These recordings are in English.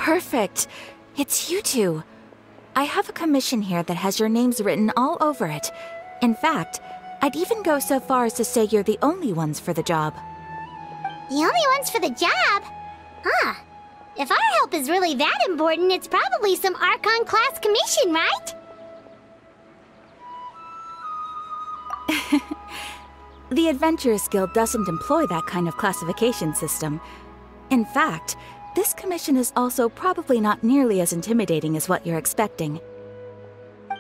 Perfect. It's you two. I have a commission here that has your names written all over it. In fact, I'd even go so far as to say you're the only ones for the job. The only ones for the job? Huh. If our help is really that important, it's probably some Archon class commission, right? The Adventurers Guild doesn't employ that kind of classification system. In fact, this commission is also probably not nearly as intimidating as what you're expecting.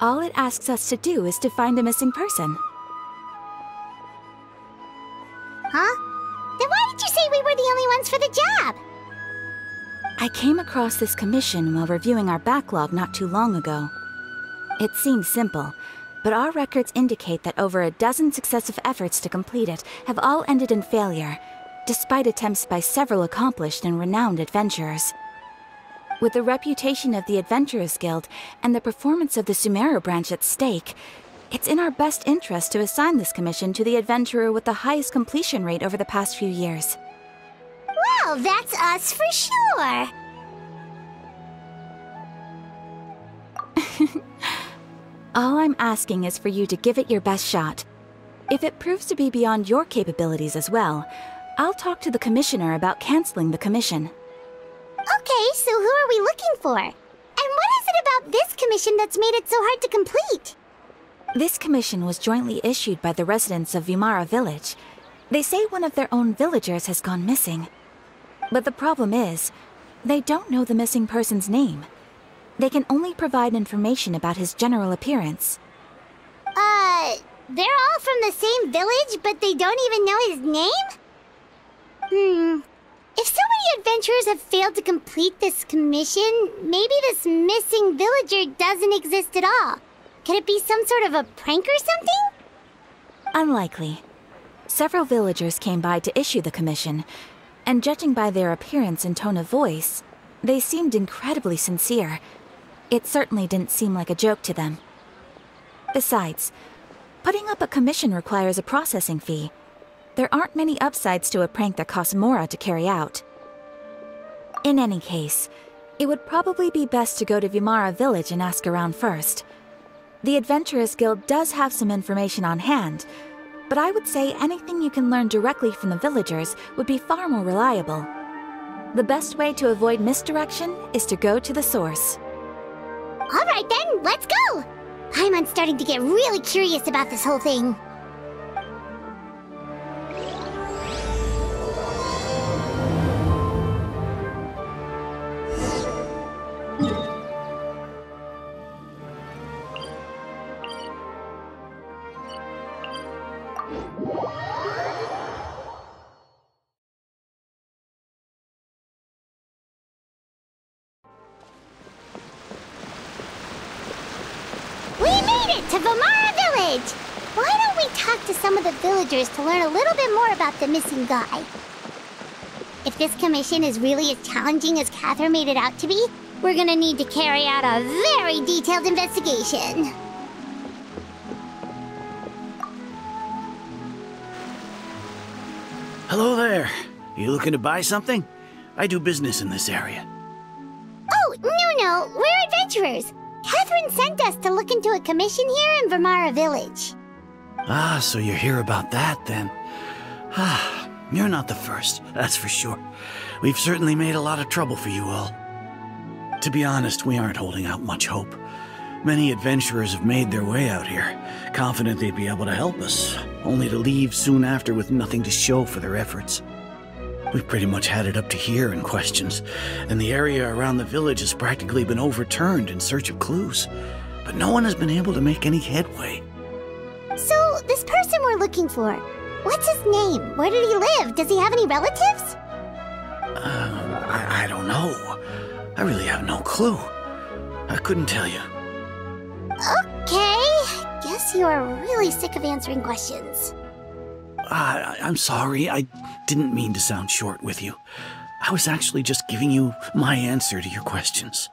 All it asks us to do is to find a missing person. Huh? Then why did you say we were the only ones for the job? I came across this commission while reviewing our backlog not too long ago. It seems simple, but our records indicate that over a dozen successive efforts to complete it have all ended in failure, despite attempts by several accomplished and renowned adventurers. With the reputation of the Adventurers Guild and the performance of the Sumeru branch at stake, it's in our best interest to assign this commission to the adventurer with the highest completion rate over the past few years. Well, that's us for sure. All I'm asking is for you to give it your best shot. If it proves to be beyond your capabilities as well, I'll talk to the commissioner about canceling the commission. Okay, so who are we looking for? And what is it about this commission that's made it so hard to complete? This commission was jointly issued by the residents of Vimara Village. They say one of their own villagers has gone missing. But the problem is, they don't know the missing person's name. They can only provide information about his general appearance. They're all from the same village, but they don't even know his name? If so many adventurers have failed to complete this commission, maybe this missing villager doesn't exist at all. Could it be some sort of a prank or something? Unlikely. Several villagers came by to issue the commission, and judging by their appearance and tone of voice, they seemed incredibly sincere. It certainly didn't seem like a joke to them. Besides, putting up a commission requires a processing fee. There aren't many upsides to a prank that costs Mora to carry out. In any case, it would probably be best to go to Vimara Village and ask around first. The Adventurers Guild does have some information on hand, but I would say anything you can learn directly from the villagers would be far more reliable. The best way to avoid misdirection is to go to the source. All right then, let's go! I'm starting to get really curious about this whole thing. To Vimara Village! Why don't we talk to some of the villagers to learn a little bit more about the missing guy? If this commission is really as challenging as Catherine made it out to be, we're gonna need to carry out a very detailed investigation. Hello there. You looking to buy something? I do business in this area. Oh, no, we're adventurers. Catherine sent us to look into a commission here in Vimara Village. Ah, so you're here about that, then. Ah, you're not the first, that's for sure. We've certainly made a lot of trouble for you all. To be honest, we aren't holding out much hope. Many adventurers have made their way out here, confident they'd be able to help us, only to leave soon after with nothing to show for their efforts. We've pretty much had it up to here in questions, and the area around the village has practically been overturned in search of clues. But no one has been able to make any headway. So, this person we're looking for, what's his name? Where did he live? Does he have any relatives? I don't know. I really have no clue. I couldn't tell you. Okay, guess you are really sick of answering questions. I'm sorry, I didn't mean to sound short with you. I was actually just giving you my answer to your questions.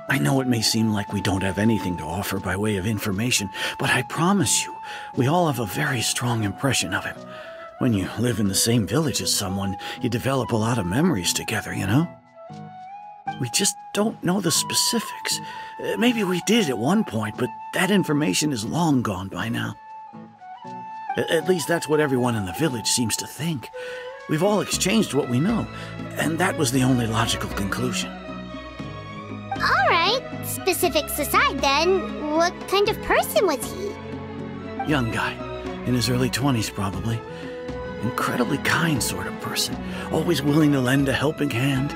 I know it may seem like we don't have anything to offer by way of information, but I promise you, we all have a very strong impression of him. When you live in the same village as someone, you develop a lot of memories together, you know? We just don't know the specifics. Maybe we did at one point, but that information is long gone by now. At least that's what everyone in the village seems to think. We've all exchanged what we know, and that was the only logical conclusion. Alright, specifics aside then, what kind of person was he? Young guy, in his early 20s probably. Incredibly kind sort of person, always willing to lend a helping hand.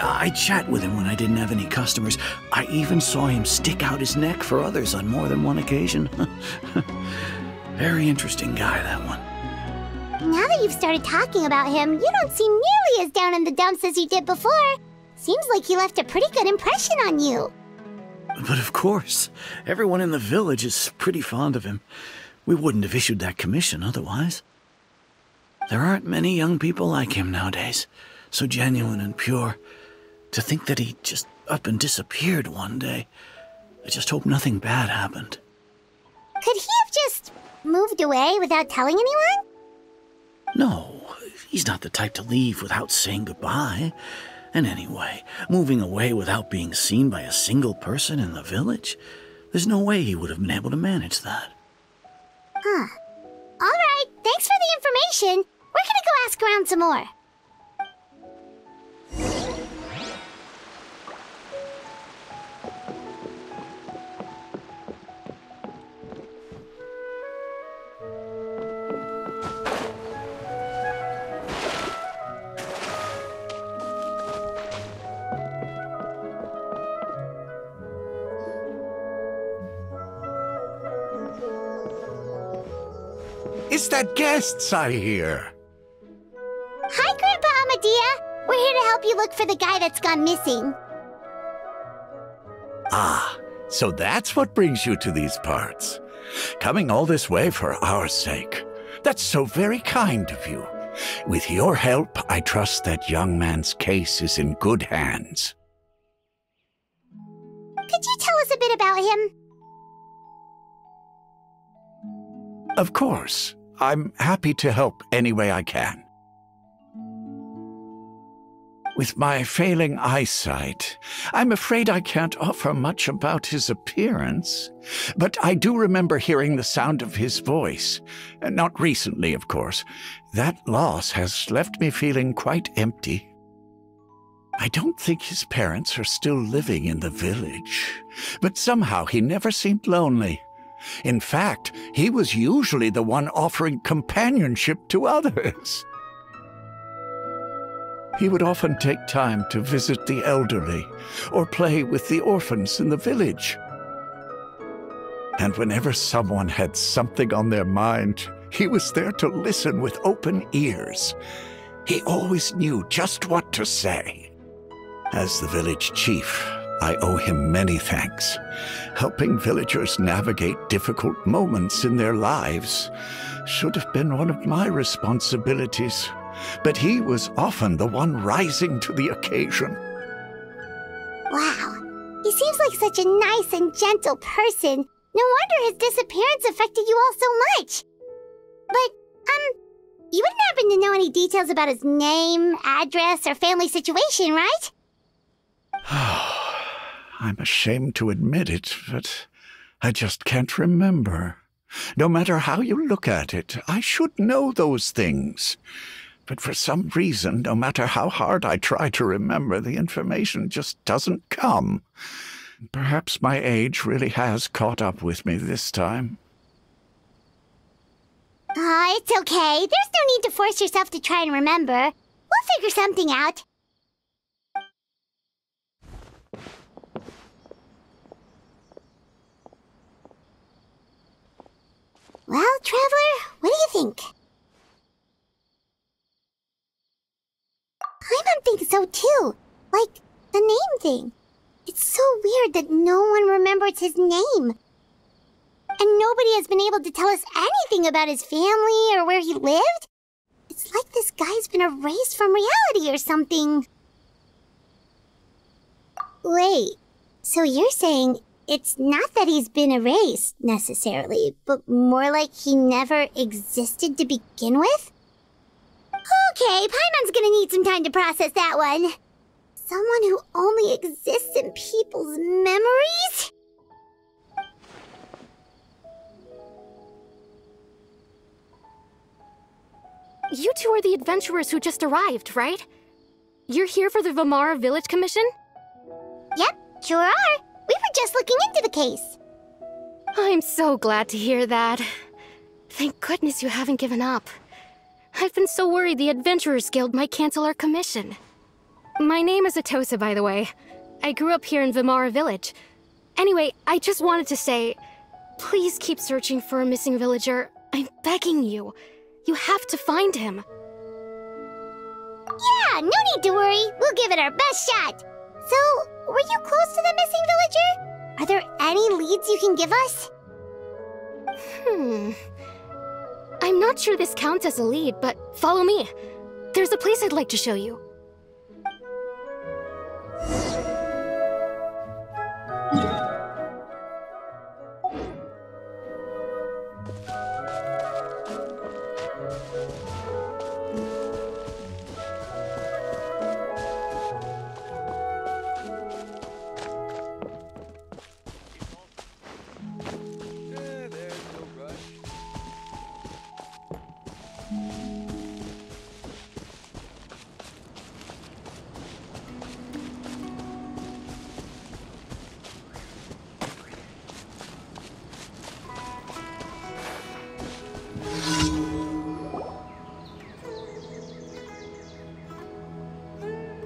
I'd chat with him when I didn't have any customers. I even saw him stick out his neck for others on more than one occasion. Very interesting guy, that one. Now that you've started talking about him, you don't seem nearly as down in the dumps as you did before. Seems like he left a pretty good impression on you. But of course, everyone in the village is pretty fond of him. We wouldn't have issued that commission otherwise. There aren't many young people like him nowadays, so genuine and pure. To think that he just up and disappeared one day. I just hope nothing bad happened. Could he have just moved away without telling anyone? No, he's not the type to leave without saying goodbye. And anyway, moving away without being seen by a single person in the village? There's no way he would have been able to manage that. Huh. Alright, thanks for the information. We're gonna go ask around some more. It's the guests I hear. Hi, Grandpa Amadea. We're here to help you look for the guy that's gone missing. Ah, so that's what brings you to these parts. Coming all this way for our sake. That's so very kind of you. With your help, I trust that young man's case is in good hands. Could you tell us a bit about him? Of course. I'm happy to help any way I can. With my failing eyesight, I'm afraid I can't offer much about his appearance, but I do remember hearing the sound of his voice. Not recently, of course. That loss has left me feeling quite empty. I don't think his parents are still living in the village, but somehow he never seemed lonely. In fact, he was usually the one offering companionship to others. He would often take time to visit the elderly or play with the orphans in the village. And whenever someone had something on their mind, he was there to listen with open ears. He always knew just what to say. As the village chief, I owe him many thanks. Helping villagers navigate difficult moments in their lives should have been one of my responsibilities, but he was often the one rising to the occasion. Wow, he seems like such a nice and gentle person. No wonder his disappearance affected you all so much. But, you wouldn't happen to know any details about his name, address, or family situation, right? I'm ashamed to admit it, but I just can't remember. No matter how you look at it, I should know those things. But for some reason, no matter how hard I try to remember, the information just doesn't come. Perhaps my age really has caught up with me this time. It's okay. There's no need to force yourself to try and remember. We'll figure something out. Well, Traveler, what do you think? I think so too. Like, the name thing. It's so weird that no one remembers his name. And nobody has been able to tell us anything about his family or where he lived. It's like this guy's been erased from reality or something. Wait, so you're saying It's not that he's been erased, necessarily, but more like he never existed to begin with? Okay, Paimon's gonna need some time to process that one. Someone who only exists in people's memories? You two are the adventurers who just arrived, right? You're here for the Vamara Village Commission? Yep, sure are. We were just looking into the case. I'm so glad to hear that. Thank goodness you haven't given up. I've been so worried the Adventurers Guild might cancel our commission. My name is Atosa, by the way. I grew up here in Vamara Village. Anyway, I just wanted to say, please keep searching for a missing villager. I'm begging you. You have to find him. Yeah, no need to worry. We'll give it our best shot. So, were you close to the missing villager? Are there any leads you can give us? I'm not sure this counts as a lead, but follow me. There's a place I'd like to show you.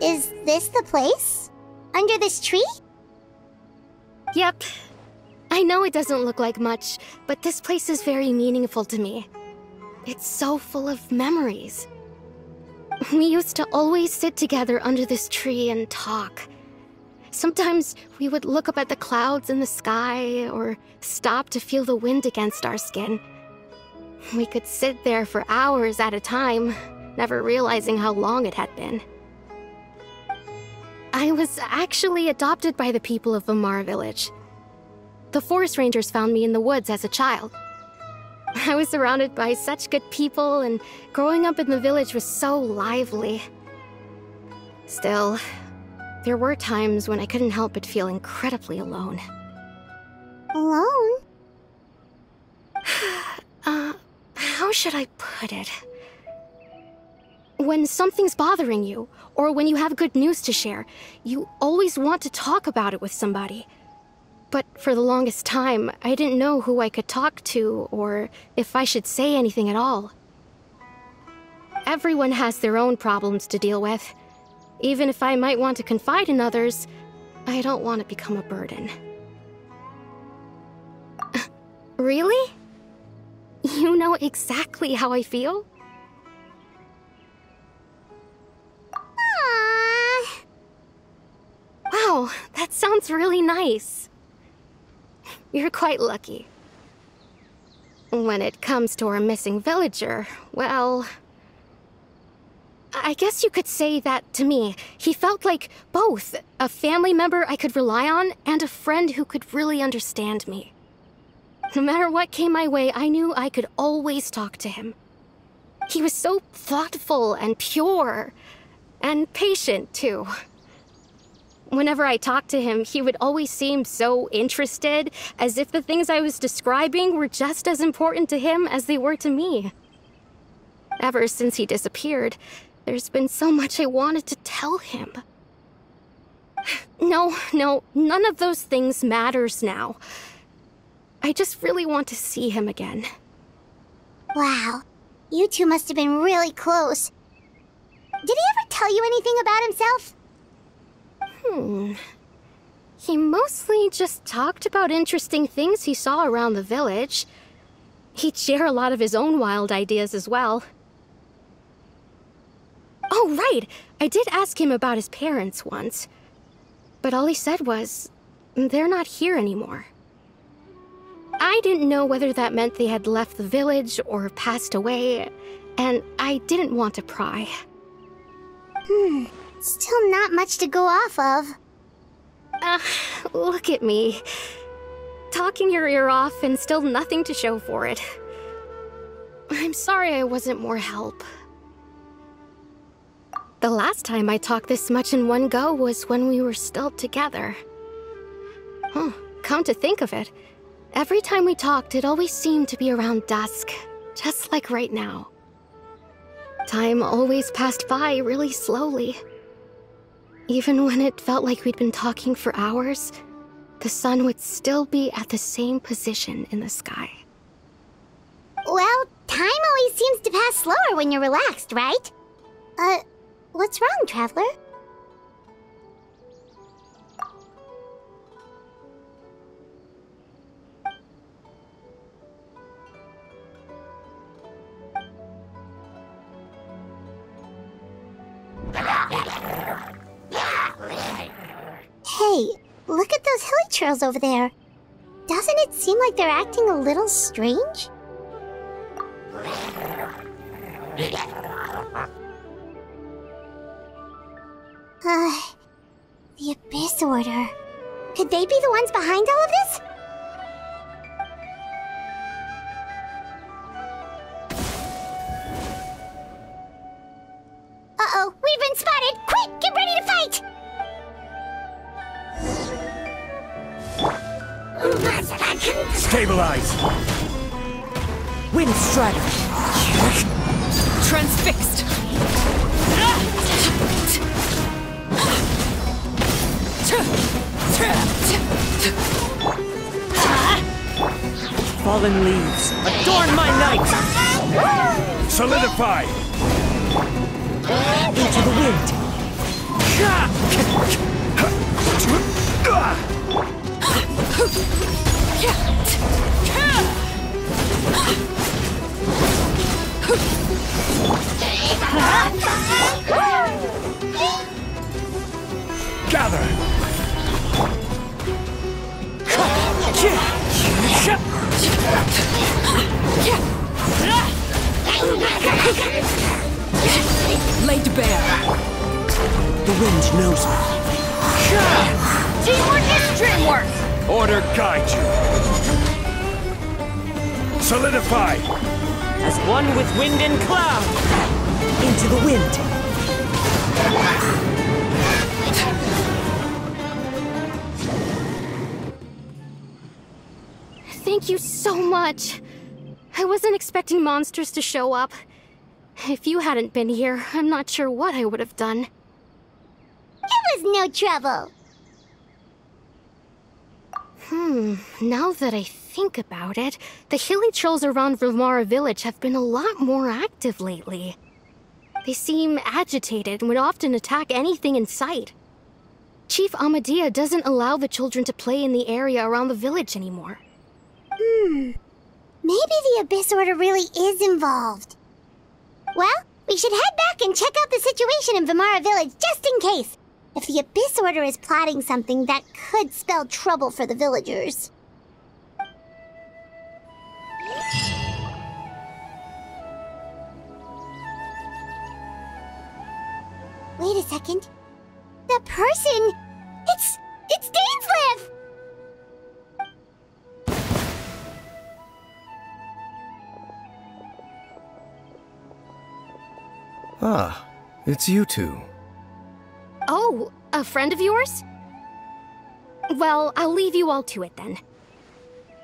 Is this the place? Under this tree? Yep. I know it doesn't look like much, but this place is very meaningful to me. It's so full of memories. We used to always sit together under this tree and talk. Sometimes we would look up at the clouds in the sky, or stop to feel the wind against our skin. We could sit there for hours at a time, never realizing how long it had been. I was actually adopted by the people of Vamara Village. The forest rangers found me in the woods as a child. I was surrounded by such good people, and growing up in the village was so lively. Still, there were times when I couldn't help but feel incredibly alone. Alone? How should I put it? When something's bothering you, or when you have good news to share, you always want to talk about it with somebody. But for the longest time, I didn't know who I could talk to, or if I should say anything at all. Everyone has their own problems to deal with. Even if I might want to confide in others, I don't want to become a burden. Really? You know exactly how I feel? Aww. Wow, that sounds really nice. You're quite lucky. When it comes to our missing villager, well, I guess you could say that to me. He felt like both a family member I could rely on and a friend who could really understand me. No matter what came my way, I knew I could always talk to him. He was so thoughtful and pure, and patient, too. Whenever I talked to him, he would always seem so interested, as if the things I was describing were just as important to him as they were to me. Ever since he disappeared, there's been so much I wanted to tell him. No, none of those things matters now. I just really want to see him again. Wow. You two must have been really close. Did he ever tell you anything about himself? He mostly just talked about interesting things he saw around the village. He'd share a lot of his own wild ideas as well. Oh, right! I did ask him about his parents once. But all he said was, they're not here anymore. I didn't know whether that meant they had left the village or passed away, and I didn't want to pry. Still not much to go off of. Look at me. talking your ear off and still nothing to show for it. I'm sorry I wasn't more help. The last time I talked this much in one go was when we were still together. Huh, come to think of it, every time we talked, it always seemed to be around dusk, just like right now. Time always passed by really slowly. Even when it felt like we'd been talking for hours, the sun would still be at the same position in the sky. Well, time always seems to pass slower when you're relaxed, right? What's wrong, Traveler? Hey, look at those hilly churls over there. Doesn't it seem like they're acting a little strange? The Abyss Order. Could they be the ones behind all of this? Uh-oh, we've been spotted! Quick, get ready to fight! Stabilize! Wind Strider! Transfixed! Fallen leaves, adorn my night! Solidify! Into the wind! Gather! Laid bare! The wind knows me. Teamwork is dreamwork! Order guide you! Solidify! As one with wind and cloud! Into the wind! Thank you so much. I wasn't expecting monsters to show up. If you hadn't been here, I'm not sure what I would have done. It was no trouble. Now that I think about it, the hilly trolls around Vimara village have been a lot more active lately. They seem agitated and would often attack anything in sight. Chief Amadea doesn't allow the children to play in the area around the village anymore. Maybe the Abyss Order really is involved. Well, we should head back and check out the situation in Vimara village just in case. If the Abyss Order is plotting something that could spell trouble for the villagers. Wait a second. That person... It's Dainsleif! Ah, it's you two. Oh, a friend of yours? Well, I'll leave you all to it then.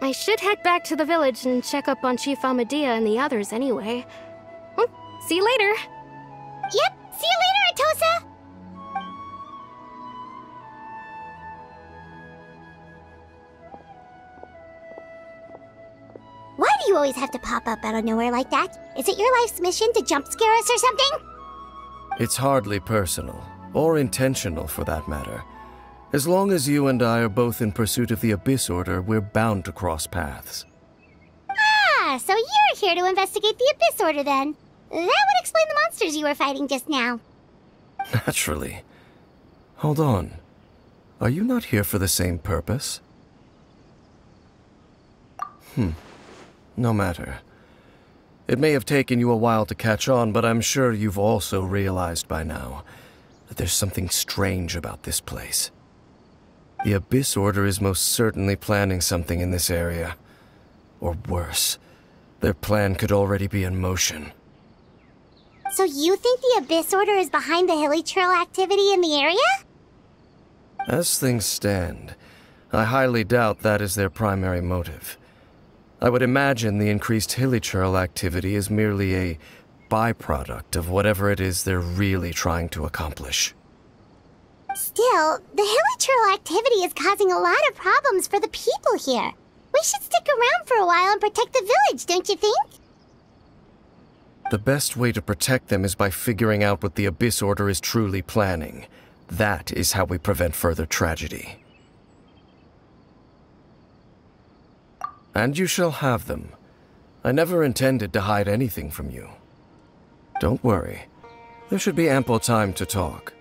I should head back to the village and check up on Chief Amadea and the others anyway. Well, see you later. Yep, see you later, Atosa! Why do you always have to pop up out of nowhere like that? Is it your life's mission to jump scare us or something? It's hardly personal, or intentional for that matter. As long as you and I are both in pursuit of the Abyss Order, we're bound to cross paths. Ah, so you're here to investigate the Abyss Order then. That would explain the monsters you were fighting just now. Naturally. Hold on. Are you not here for the same purpose? No matter. It may have taken you a while to catch on, but I'm sure you've also realized by now that there's something strange about this place. The Abyss Order is most certainly planning something in this area. Or worse, their plan could already be in motion. So you think the Abyss Order is behind the Hilly Trail activity in the area? As things stand, I highly doubt that is their primary motive. I would imagine the increased Hilly Trail activity is merely a byproduct of whatever it is they're really trying to accomplish. Still, the Hilly Trail activity is causing a lot of problems for the people here. We should stick around for a while and protect the village, don't you think? The best way to protect them is by figuring out what the Abyss Order is truly planning. That is how we prevent further tragedy. And you shall have them. I never intended to hide anything from you. Don't worry. There should be ample time to talk.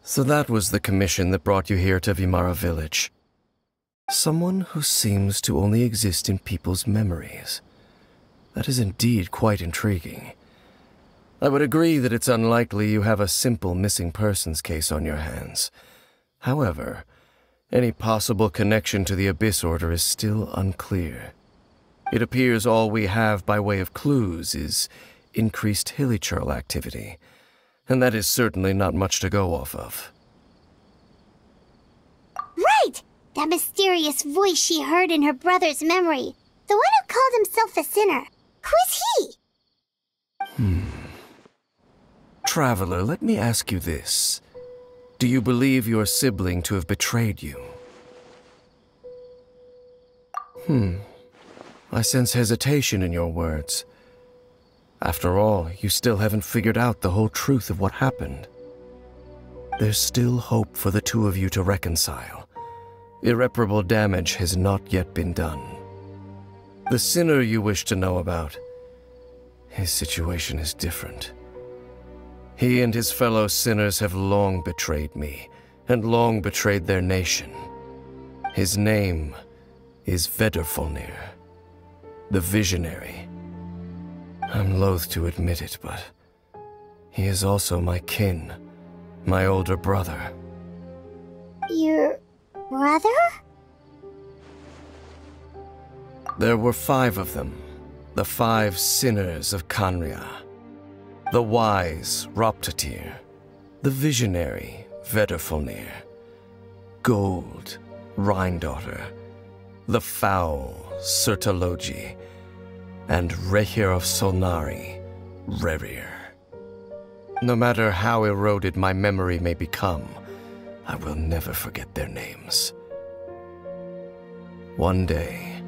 So that was the commission that brought you here to Vimara Village. Someone who seems to only exist in people's memories. That is indeed quite intriguing. I would agree that it's unlikely you have a simple missing persons case on your hands. However, any possible connection to the Abyss Order is still unclear. It appears all we have by way of clues is increased Hilly Trail activity, and that is certainly not much to go off of. Right! That mysterious voice she heard in her brother's memory. The one who called himself a sinner. Who is he? Traveler, let me ask you this. Do you believe your sibling to have betrayed you? I sense hesitation in your words. After all, you still haven't figured out the whole truth of what happened. There's still hope for the two of you to reconcile. Irreparable damage has not yet been done. The sinner you wish to know about, his situation is different. He and his fellow sinners have long betrayed me, and long betrayed their nation. His name is Vedrfolnir, the Visionary. I'm loath to admit it, but he is also my kin, my older brother. Your brother? There were 5 of them, the 5 sinners of Khanria. The wise Roptatir, the visionary Vedrfolnir, Gold Rhindaughter, the foul Sertalogi, and Rehir of Solnari, Rerir. No matter how eroded my memory may become, I will never forget their names. One day,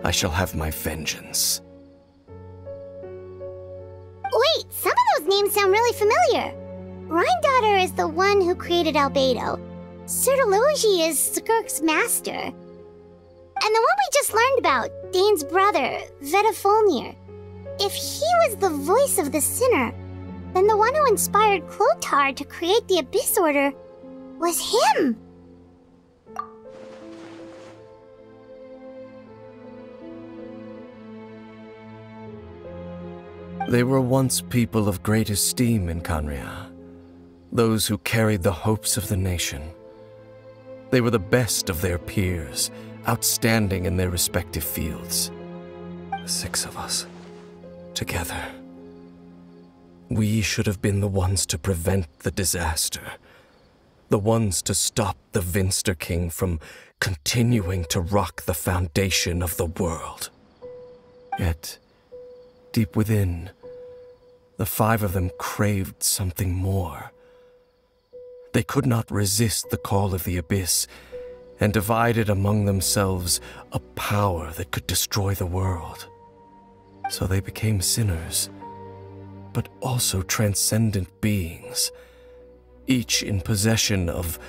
I shall have my vengeance. Wait, some of those names sound really familiar. Rhindaughter is the one who created Albedo. Sertalogi is Skirk's master. And the one we just learned about, Dane's brother, Vedrfolnir. If he was the voice of the sinner, then the one who inspired Clothar to create the Abyss Order was him. They were once people of great esteem in Khanria, those who carried the hopes of the nation. They were the best of their peers, outstanding in their respective fields. The 6 of us, together. We should have been the ones to prevent the disaster, the ones to stop the Vinster King from continuing to rock the foundation of the world. Yet, deep within, the 5 of them craved something more. They could not resist the call of the Abyss, and divided among themselves a power that could destroy the world. So they became sinners, but also transcendent beings, each in possession of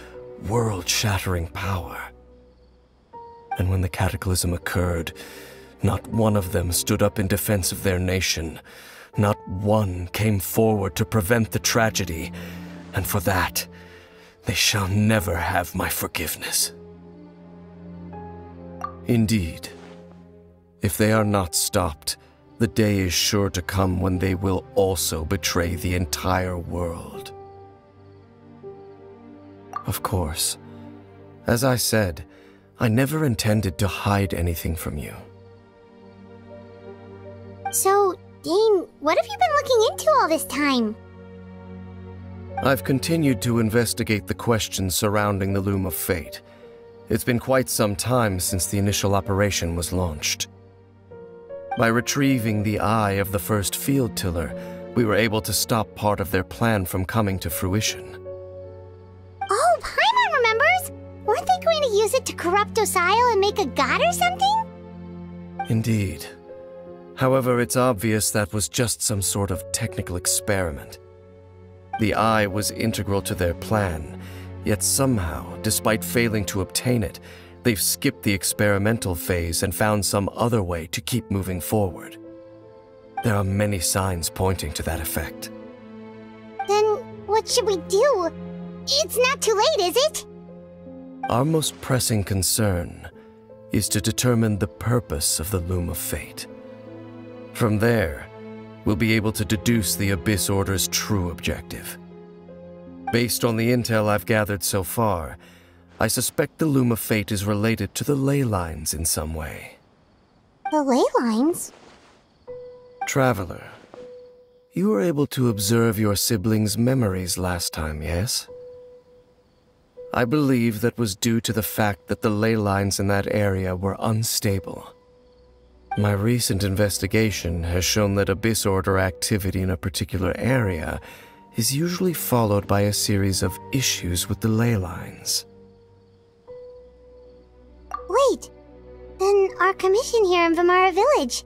world-shattering power. And when the cataclysm occurred, not one of them stood up in defense of their nation. Not one came forward to prevent the tragedy, and for that, They shall never have my forgiveness. Indeed, if they are not stopped, the day is sure to come when they will also betray the entire world. Of course, as I said, I never intended to hide anything from you. So, Dane, what have you been looking into all this time? I've continued to investigate the questions surrounding the Loom of Fate. It's been quite some time since the initial operation was launched. By retrieving the eye of the first field tiller, we were able to stop part of their plan from coming to fruition. Oh, Paimon remembers! Weren't they going to use it to corrupt Osial and make a god or something? Indeed. However, it's obvious that was just some sort of technical experiment. The eye was integral to their plan, yet somehow, despite failing to obtain it, they've skipped the experimental phase and found some other way to keep moving forward. There are many signs pointing to that effect. Then, what should we do? It's not too late, is it? Our most pressing concern is to determine the purpose of the Loom of Fate. From there, we'll be able to deduce the Abyss Order's true objective. Based on the intel I've gathered so far, I suspect the Loom of Fate is related to the ley lines in some way. The ley lines? Traveler, you were able to observe your siblings' memories last time, yes? I believe that was due to the fact that the ley lines in that area were unstable. My recent investigation has shown that Abyss Order activity in a particular area is usually followed by a series of issues with the ley lines. Wait, then our commission here in Vamara Village,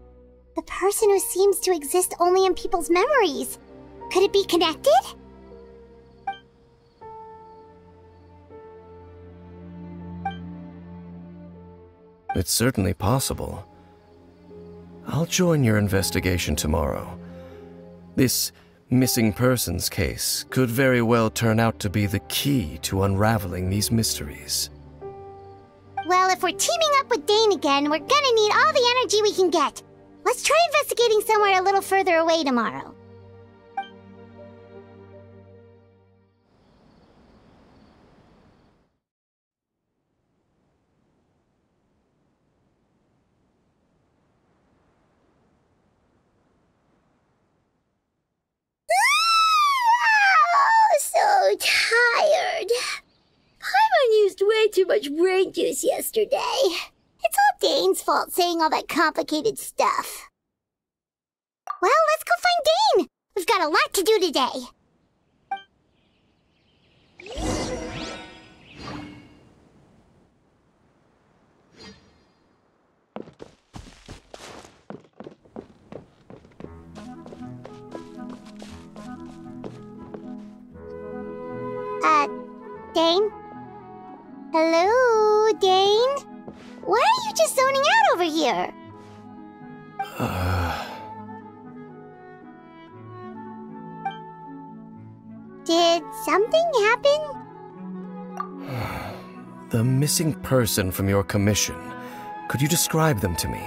the person who seems to exist only in people's memories, could it be connected? It's certainly possible. I'll join your investigation tomorrow. This missing persons case could very well turn out to be the key to unraveling these mysteries. Well, if we're teaming up with Dane again, we're gonna need all the energy we can get. Let's try investigating somewhere a little further away tomorrow. So tired. Paimon used way too much brain juice yesterday. It's all Dane's fault saying all that complicated stuff. Well, let's go find Dane. We've got a lot to do today. Dane? Hello, Dane? Why are you just zoning out over here? Did something happen? The missing person from your commission. Could you describe them to me?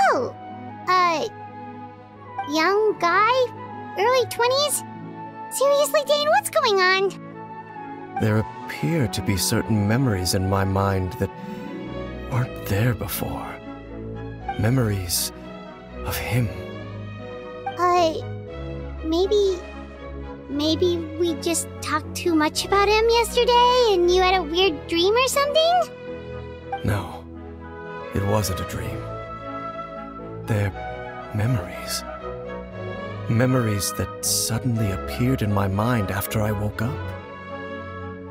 Oh, young guy? Early 20s? Seriously, Dane, what's going on? There appear to be certain memories in my mind that weren't there before. Memories of him. Maybe we just talked too much about him yesterday and you had a weird dream or something? No, it wasn't a dream. They're memories. Memories that suddenly appeared in my mind after I woke up.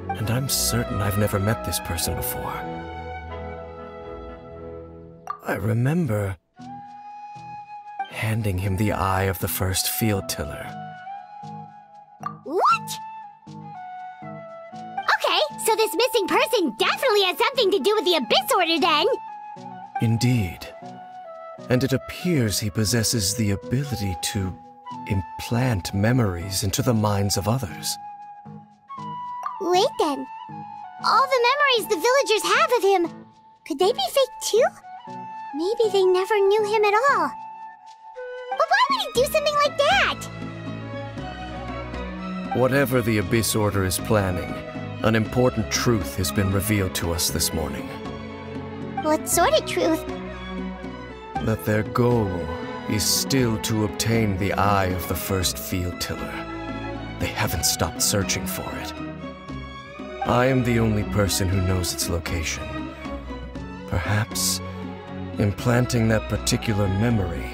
And I'm certain I've never met this person before. I remember handing him the eye of the first field tiller. What? Okay, so this missing person definitely has something to do with the Abyss Order then! Indeed. And it appears he possesses the ability to implant memories into the minds of others. Wait then. All the memories the villagers have of him, could they be fake too? Maybe they never knew him at all. But why would he do something like that? Whatever the Abyss Order is planning, an important truth has been revealed to us this morning. What sort of truth? That their goal is still to obtain the eye of the first field tiller. They haven't stopped searching for it. I am the only person who knows its location. Perhaps implanting that particular memory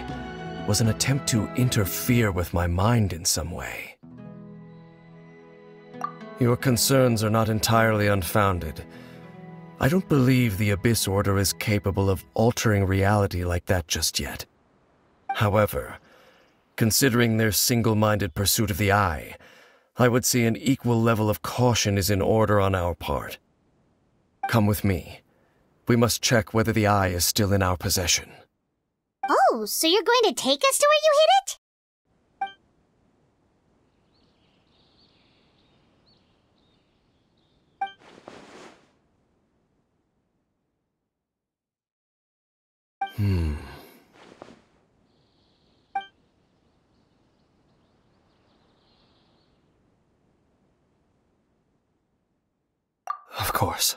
was an attempt to interfere with my mind in some way. Your concerns are not entirely unfounded. I don't believe the Abyss Order is capable of altering reality like that just yet. However, considering their single-minded pursuit of the Eye, I would say an equal level of caution is in order on our part. Come with me. We must check whether the Eye is still in our possession. Oh, so you're going to take us to where you hid it? Of course.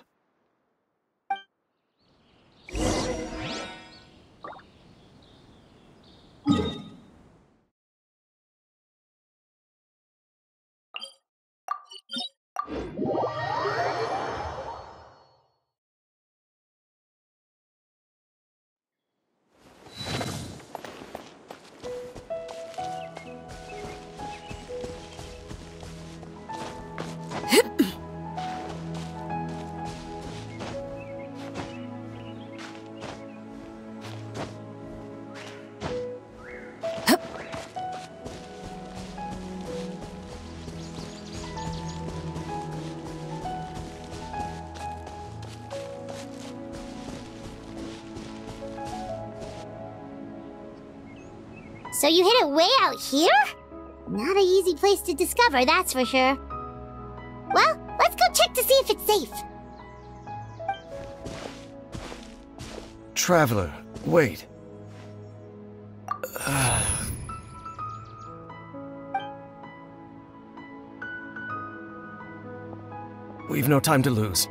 So you hid it way out here? Not an easy place to discover, that's for sure. Well, let's go check to see if it's safe. Traveler, wait. We've no time to lose.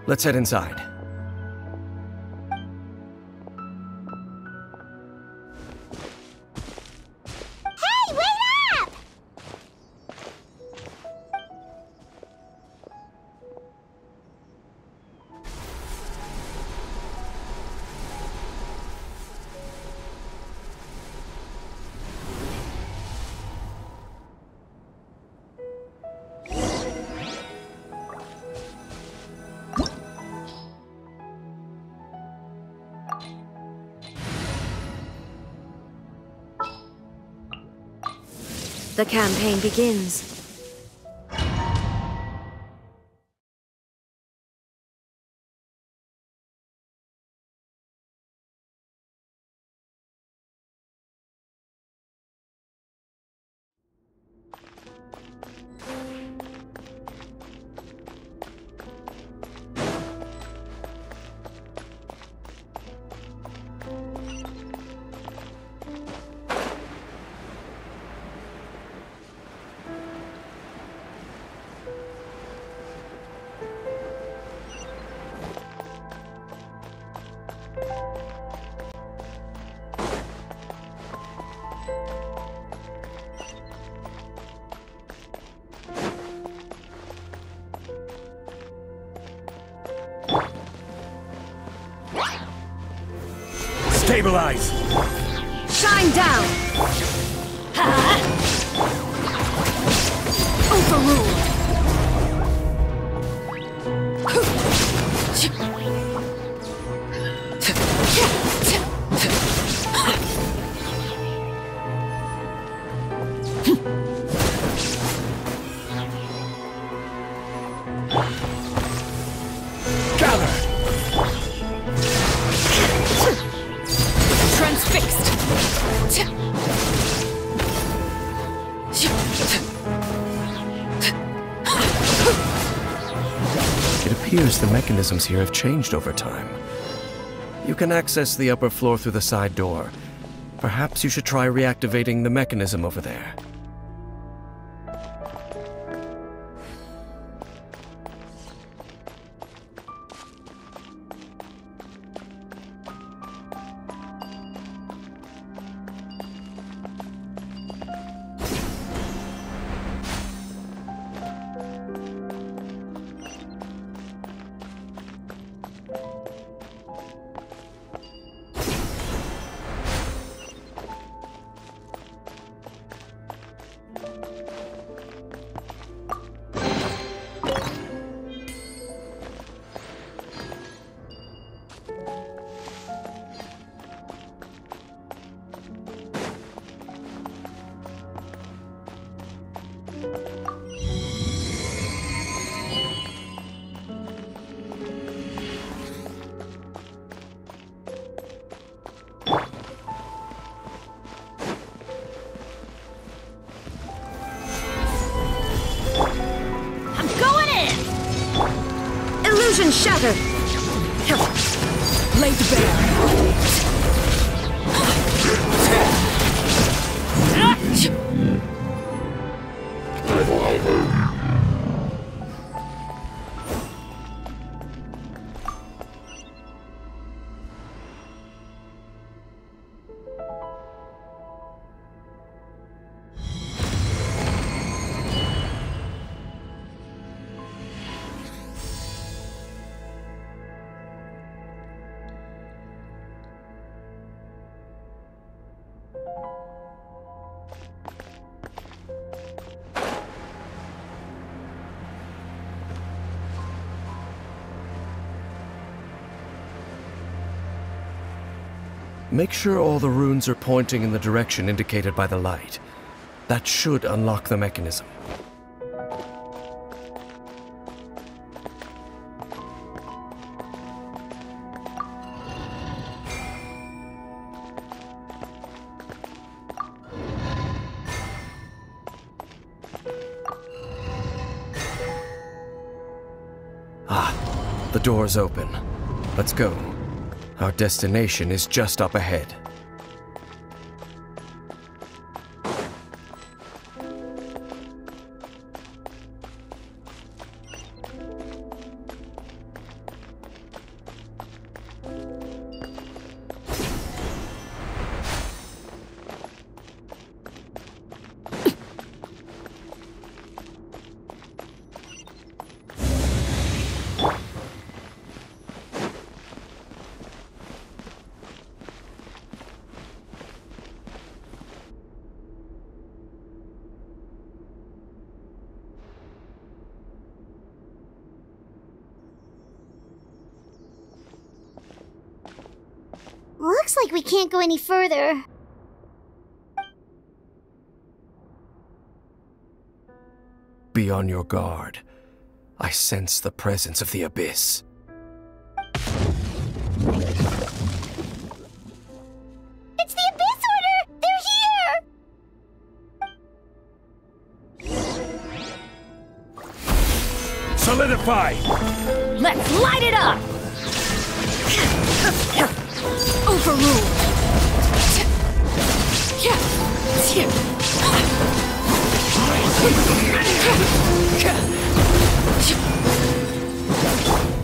Let's head inside. Hey, wait up! The campaign begins. Stabilize! Shine down! Overruled! appears the mechanisms here have changed over time. You can access the upper floor through the side door. Perhaps you should try reactivating the mechanism over there. Illusion shattered! Laid bare! Make sure all the runes are pointing in the direction indicated by the light. That should unlock the mechanism. Ah, the door's open. Let's go. Our destination is just up ahead. Looks like we can't go any further. Be on your guard. I sense the presence of the Abyss. It's the Abyss Order! They're here! Solidify! Let's light it up! Overruled!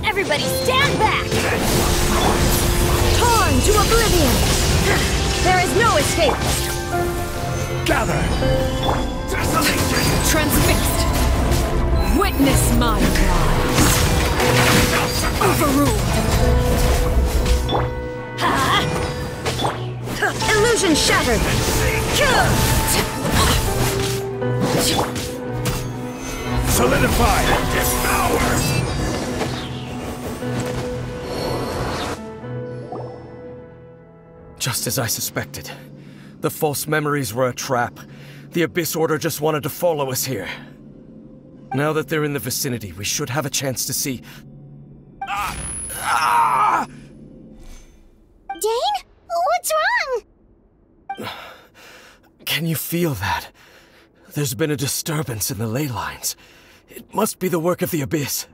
Everybody stand back! Torn to oblivion! There is no escape! Gather! Transfixed! Witness my rise! Overruled! Illusion shattered! Solidify! Devour! Just as I suspected. The false memories were a trap. The Abyss Order just wanted to follow us here. Now that they're in the vicinity, we should have a chance to see... Dane? What's wrong? Can you feel that? There's been a disturbance in the ley lines. It must be the work of the Abyss.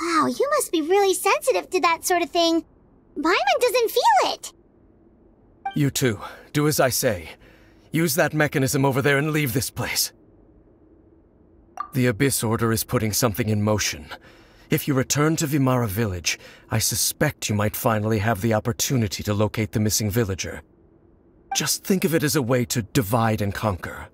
Wow, you must be really sensitive to that sort of thing. Paimon doesn't feel it. You too. Do as I say. Use that mechanism over there and leave this place. The Abyss Order is putting something in motion. If you return to Vimara Village, I suspect you might finally have the opportunity to locate the missing villager. Just think of it as a way to divide and conquer.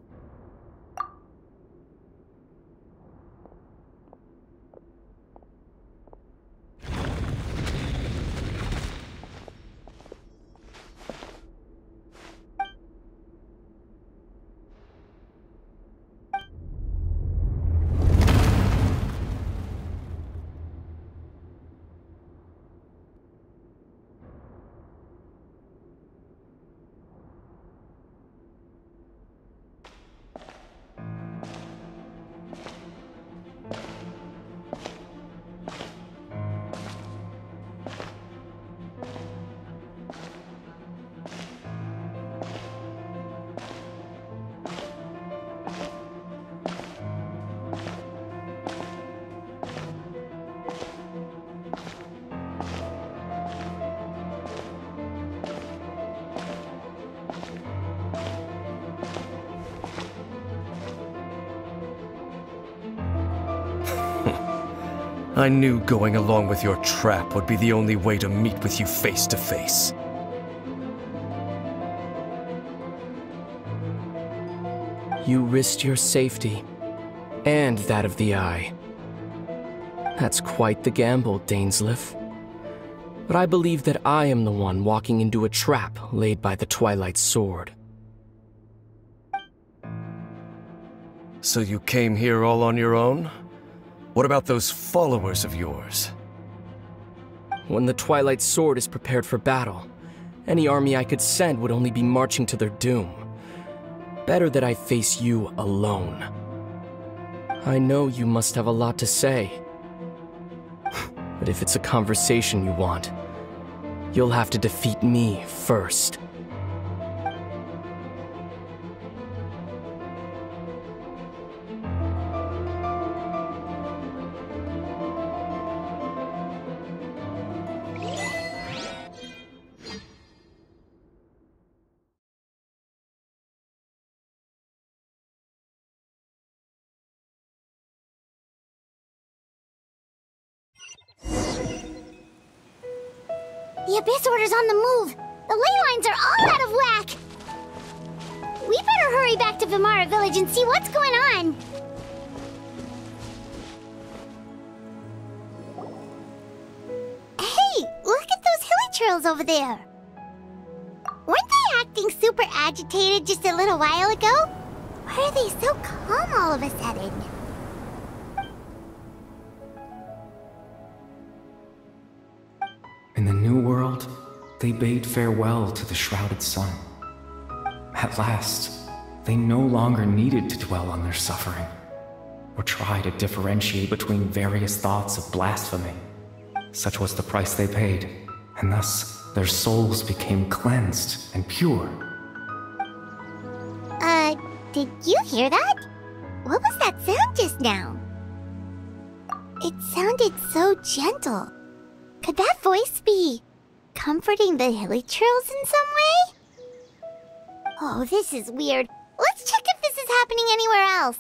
I knew going along with your trap would be the only way to meet with you face to face. You risked your safety, and that of the Eye. That's quite the gamble, Dainsleif. But I believe that I am the one walking into a trap laid by the Twilight Sword. So you came here all on your own? What about those followers of yours? When the Twilight Sword is prepared for battle, any army I could send would only be marching to their doom. Better that I face you alone. I know you must have a lot to say. But if it's a conversation you want, you'll have to defeat me first. The Abyss Order's on the move. The ley lines are all out of whack. We better hurry back to Vimara Village and see what's going on. Hey, look at those hilly trails over there. Weren't they acting super agitated just a little while ago? Why are they so calm all of a sudden? In the New World, they bade farewell to the shrouded sun. At last, they no longer needed to dwell on their suffering, or try to differentiate between various thoughts of blasphemy. Such was the price they paid, and thus their souls became cleansed and pure. Did you hear that? What was that sound just now? It sounded so gentle. Could that voice be comforting the hilly trails in some way? Oh, this is weird. Let's check if this is happening anywhere else.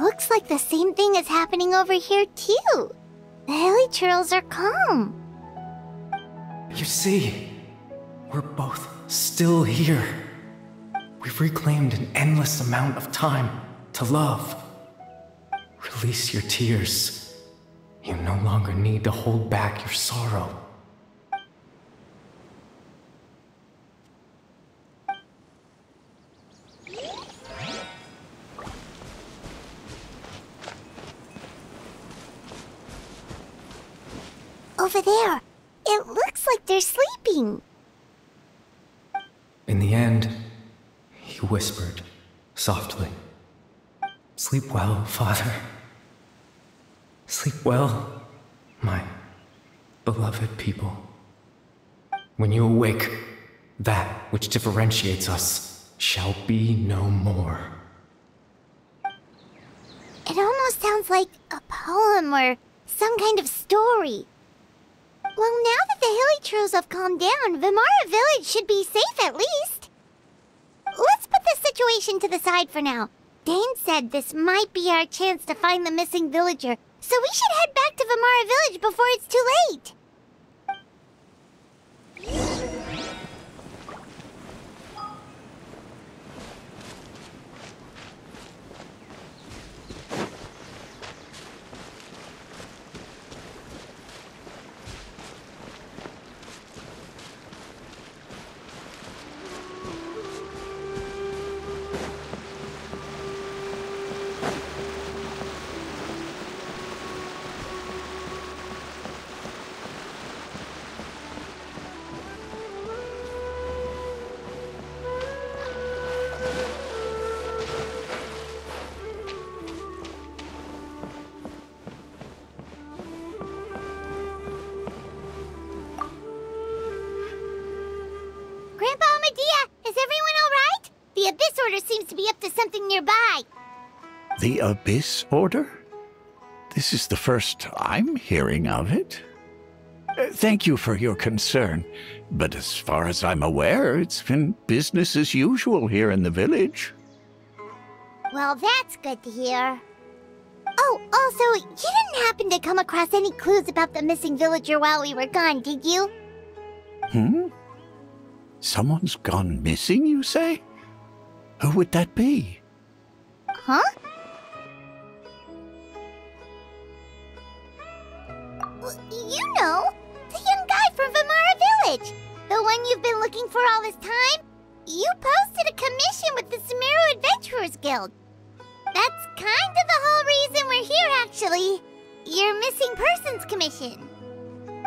Looks like the same thing is happening over here too. The hilly trails are calm. You see, we're both still here. We've reclaimed an endless amount of time to love. Release your tears. You no longer need to hold back your sorrow. Over there, it looks like they're sleeping. In the end, he whispered, softly, "Sleep well, Father. Sleep well, my beloved people. When you awake, that which differentiates us shall be no more. It almost sounds like a poem or some kind of story. Well, now that the Hilly have calmed down, Vimara Village should be safe at least. Let's put this situation to the side for now. Dane said this might be our chance to find the missing villager, so we should head back to Vimara Village before it's too late. Seems to be up to something nearby. The Abyss Order? This is the first I'm hearing of it. Thank you for your concern, but as far as I'm aware, it's been business as usual here in the village. Well, that's good to hear. Oh, also, you didn't happen to come across any clues about the missing villager while we were gone, did you? Someone's gone missing, you say? Who would that be? Huh? You know, the young guy from Vimara Village. The one you've been looking for all this time. You posted a commission with the Sumeru Adventurers Guild. That's kind of the whole reason we're here, actually. Your missing persons commission.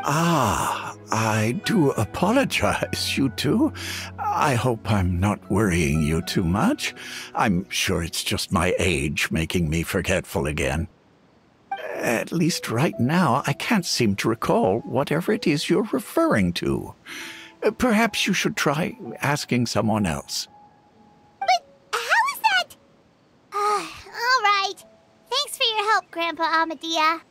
Ah, I do apologize, you two. I hope I'm not worrying you too much. I'm sure it's just my age making me forgetful again. At least right now, I can't seem to recall whatever it is you're referring to. Perhaps you should try asking someone else. But how is that? All right. Thanks for your help, Grandpa Amadia.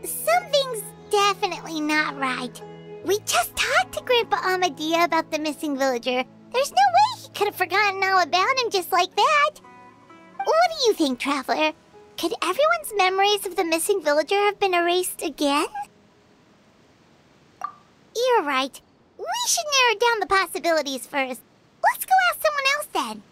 Something's definitely not right. We just talked to Grandpa Amadia about the missing villager. There's no way he could have forgotten all about him just like that. What do you think, Traveler? Could everyone's memories of the missing villager have been erased again? You're right. We should narrow down the possibilities first. Let's go ask someone else then.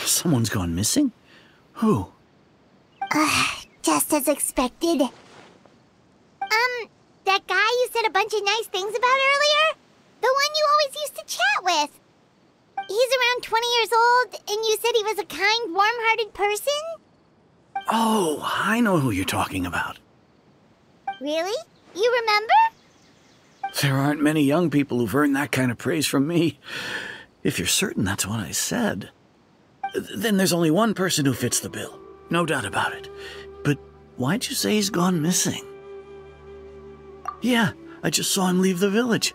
Someone's gone missing? Who? Just as expected. That guy you said a bunch of nice things about earlier? The one you always used to chat with. He's around 20 years old, and you said he was a kind, warm-hearted person? Oh, I know who you're talking about. Really? You remember? There aren't many young people who've earned that kind of praise from me. If you're certain that's what I said, then there's only one person who fits the bill. No doubt about it. But why'd you say he's gone missing? Yeah, I just saw him leave the village.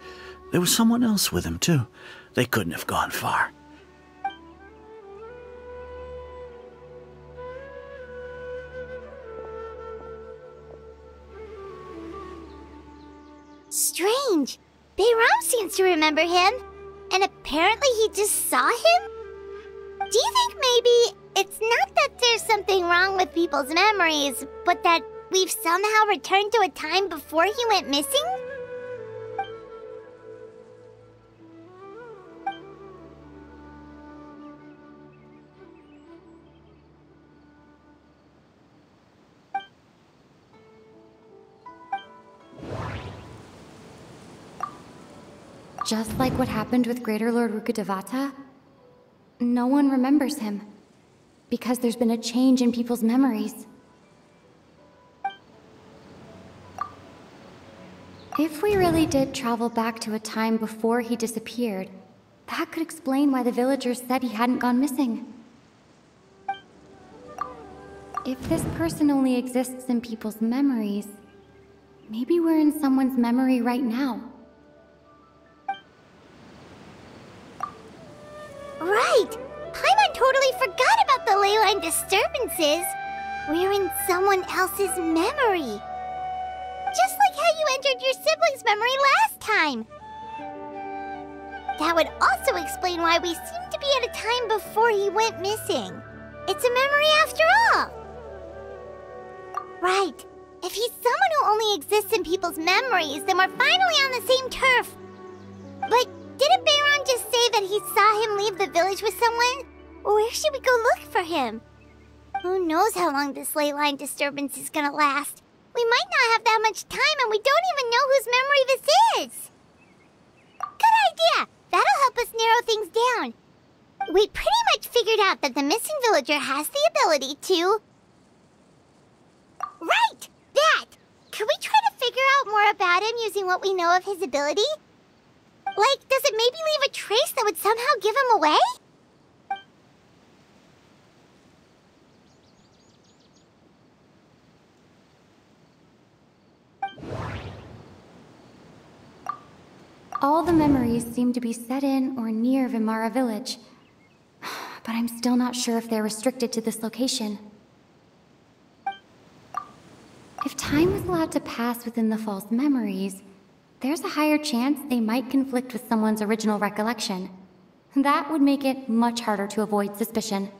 There was someone else with him, too. They couldn't have gone far. Strange. Bayram seems to remember him. And apparently he just saw him? Do you think maybe it's not that there's something wrong with people's memories, but that we've somehow returned to a time before he went missing? Just like what happened with Greater Lord Rukkhadevata, no one remembers him, because there's been a change in people's memories. If we really did travel back to a time before he disappeared, that could explain why the villagers said he hadn't gone missing. If this person only exists in people's memories, maybe we're in someone's memory right now. Right! Paimon totally forgot about the ley line disturbances. We're in someone else's memory. Just like how you entered your sibling's memory last time. That would also explain why we seem to be at a time before he went missing. It's a memory after all. Right. If he's someone who only exists in people's memories, then we're finally on the same turf. But didn't Bayron just say that he saw him leave the village with someone? Where should we go look for him? Who knows how long this ley line disturbance is gonna last? We might not have that much time, and we don't even know whose memory this is. Good idea! That'll help us narrow things down. We pretty much figured out that the missing villager has the ability to... Right! That! Could we try to figure out more about him using what we know of his ability? Like, does it maybe leave a trace that would somehow give him away? All the memories seem to be set in or near Vimara village, but I'm still not sure if they're restricted to this location. If time was allowed to pass within the false memories, there's a higher chance they might conflict with someone's original recollection. That would make it much harder to avoid suspicion.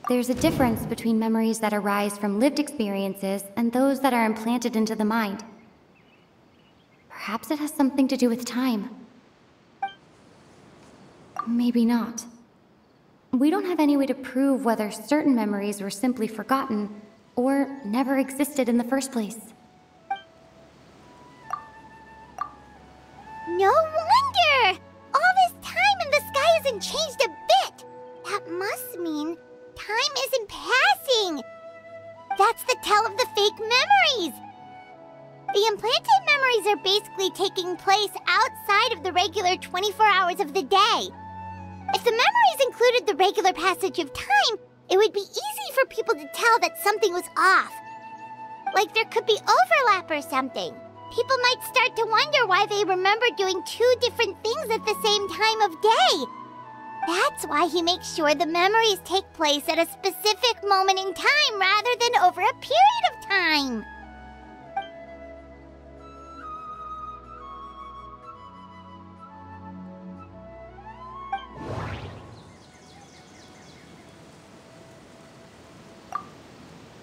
There's a difference between memories that arise from lived experiences and those that are implanted into the mind. Perhaps it has something to do with time. Maybe not. We don't have any way to prove whether certain memories were simply forgotten or never existed in the first place. No wonder! All this time and the sky hasn't changed a bit! That must mean time isn't passing! That's the tell of the fake memories! The implanted memories are basically taking place outside of the regular 24 hours of the day. If the memories included the regular passage of time, it would be easy for people to tell that something was off. Like there could be overlap or something. People might start to wonder why they remember doing two different things at the same time of day. That's why he makes sure the memories take place at a specific moment in time rather than over a period of time.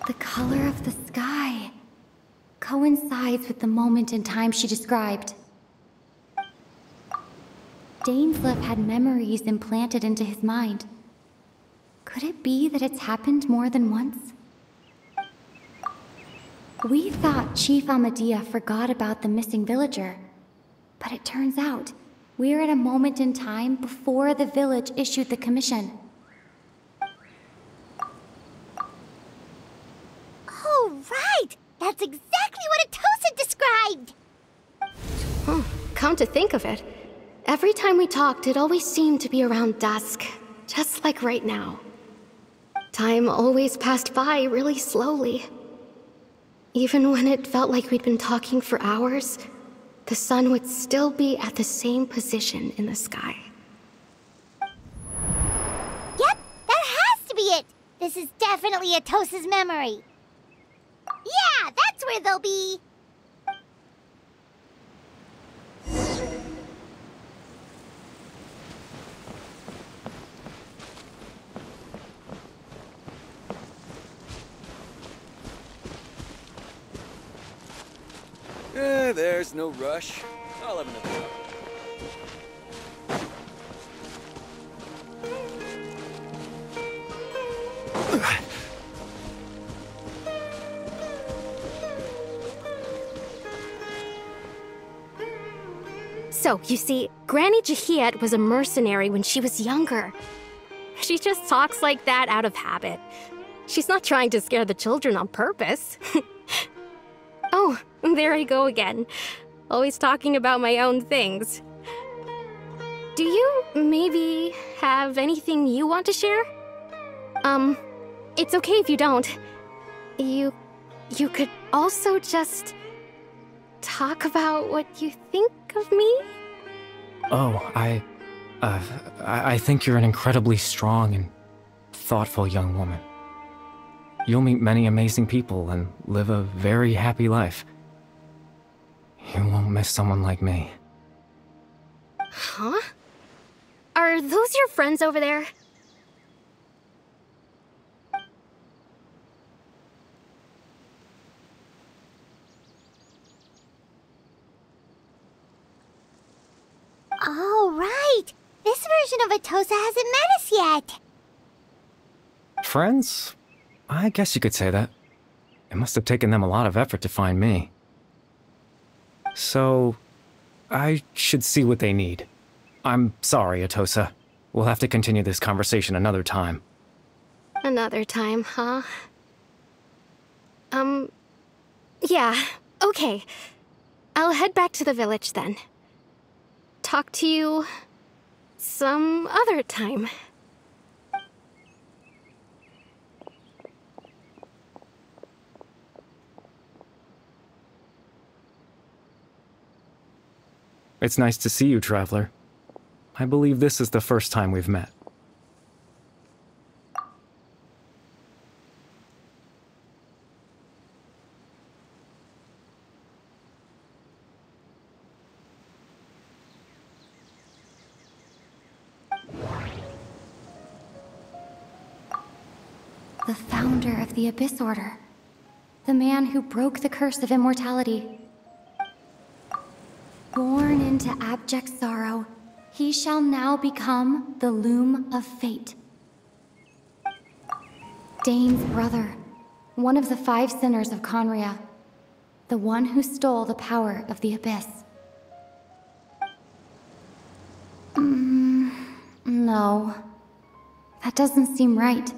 The color of the sky coincides with the moment in time she described. Dainsleif had memories implanted into his mind. Could it be that it's happened more than once? We thought Chief Amadea forgot about the missing villager, but it turns out we're at a moment in time before the village issued the commission. Oh, right! That's exactly what Atosa described! Come to think of it, every time we talked, it always seemed to be around dusk, just like right now. Time always passed by really slowly. Even when it felt like we'd been talking for hours, the sun would still be at the same position in the sky. Yep, that has to be it! This is definitely Atosa's memory. Yeah, that's where they'll be! There's no rush. I'll have another one. So, you see, Granny Jahiet was a mercenary when she was younger. She just talks like that out of habit. She's not trying to scare the children on purpose. Oh, there I go again. Always talking about my own things. Do you maybe have anything you want to share? It's okay if you don't. You could also just talk about what you think of me? Oh, I think you're an incredibly strong and thoughtful young woman. You'll meet many amazing people and live a very happy life. You won't miss someone like me. Huh? Are those your friends over there? Oh, right! This version of Atosa hasn't met us yet! Friends? I guess you could say that. It must have taken them a lot of effort to find me. So, I should see what they need. I'm sorry, Atosa. We'll have to continue this conversation another time. Another time, huh? Yeah, okay. I'll head back to the village then. Talk to you some other time. It's nice to see you, Traveler. I believe this is the first time we've met. The founder of the Abyss Order. The man who broke the curse of immortality. Born into abject sorrow, he shall now become the Loom of Fate. Dane's brother, one of the 5 sinners of Conria. The one who stole the power of the Abyss. No. That doesn't seem right.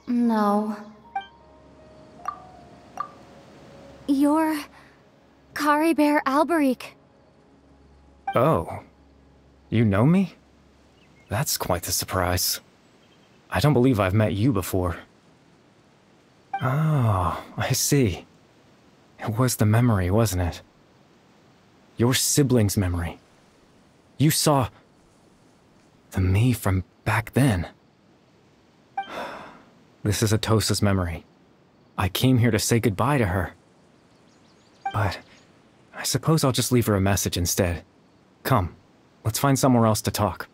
No. You're Caribert Alberic. Oh. You know me? That's quite the surprise. I don't believe I've met you before. Oh, I see. It was the memory, wasn't it? Your sibling's memory. You saw the me from back then. This is Atosa's memory. I came here to say goodbye to her. But I suppose I'll just leave her a message instead. Come, let's find somewhere else to talk.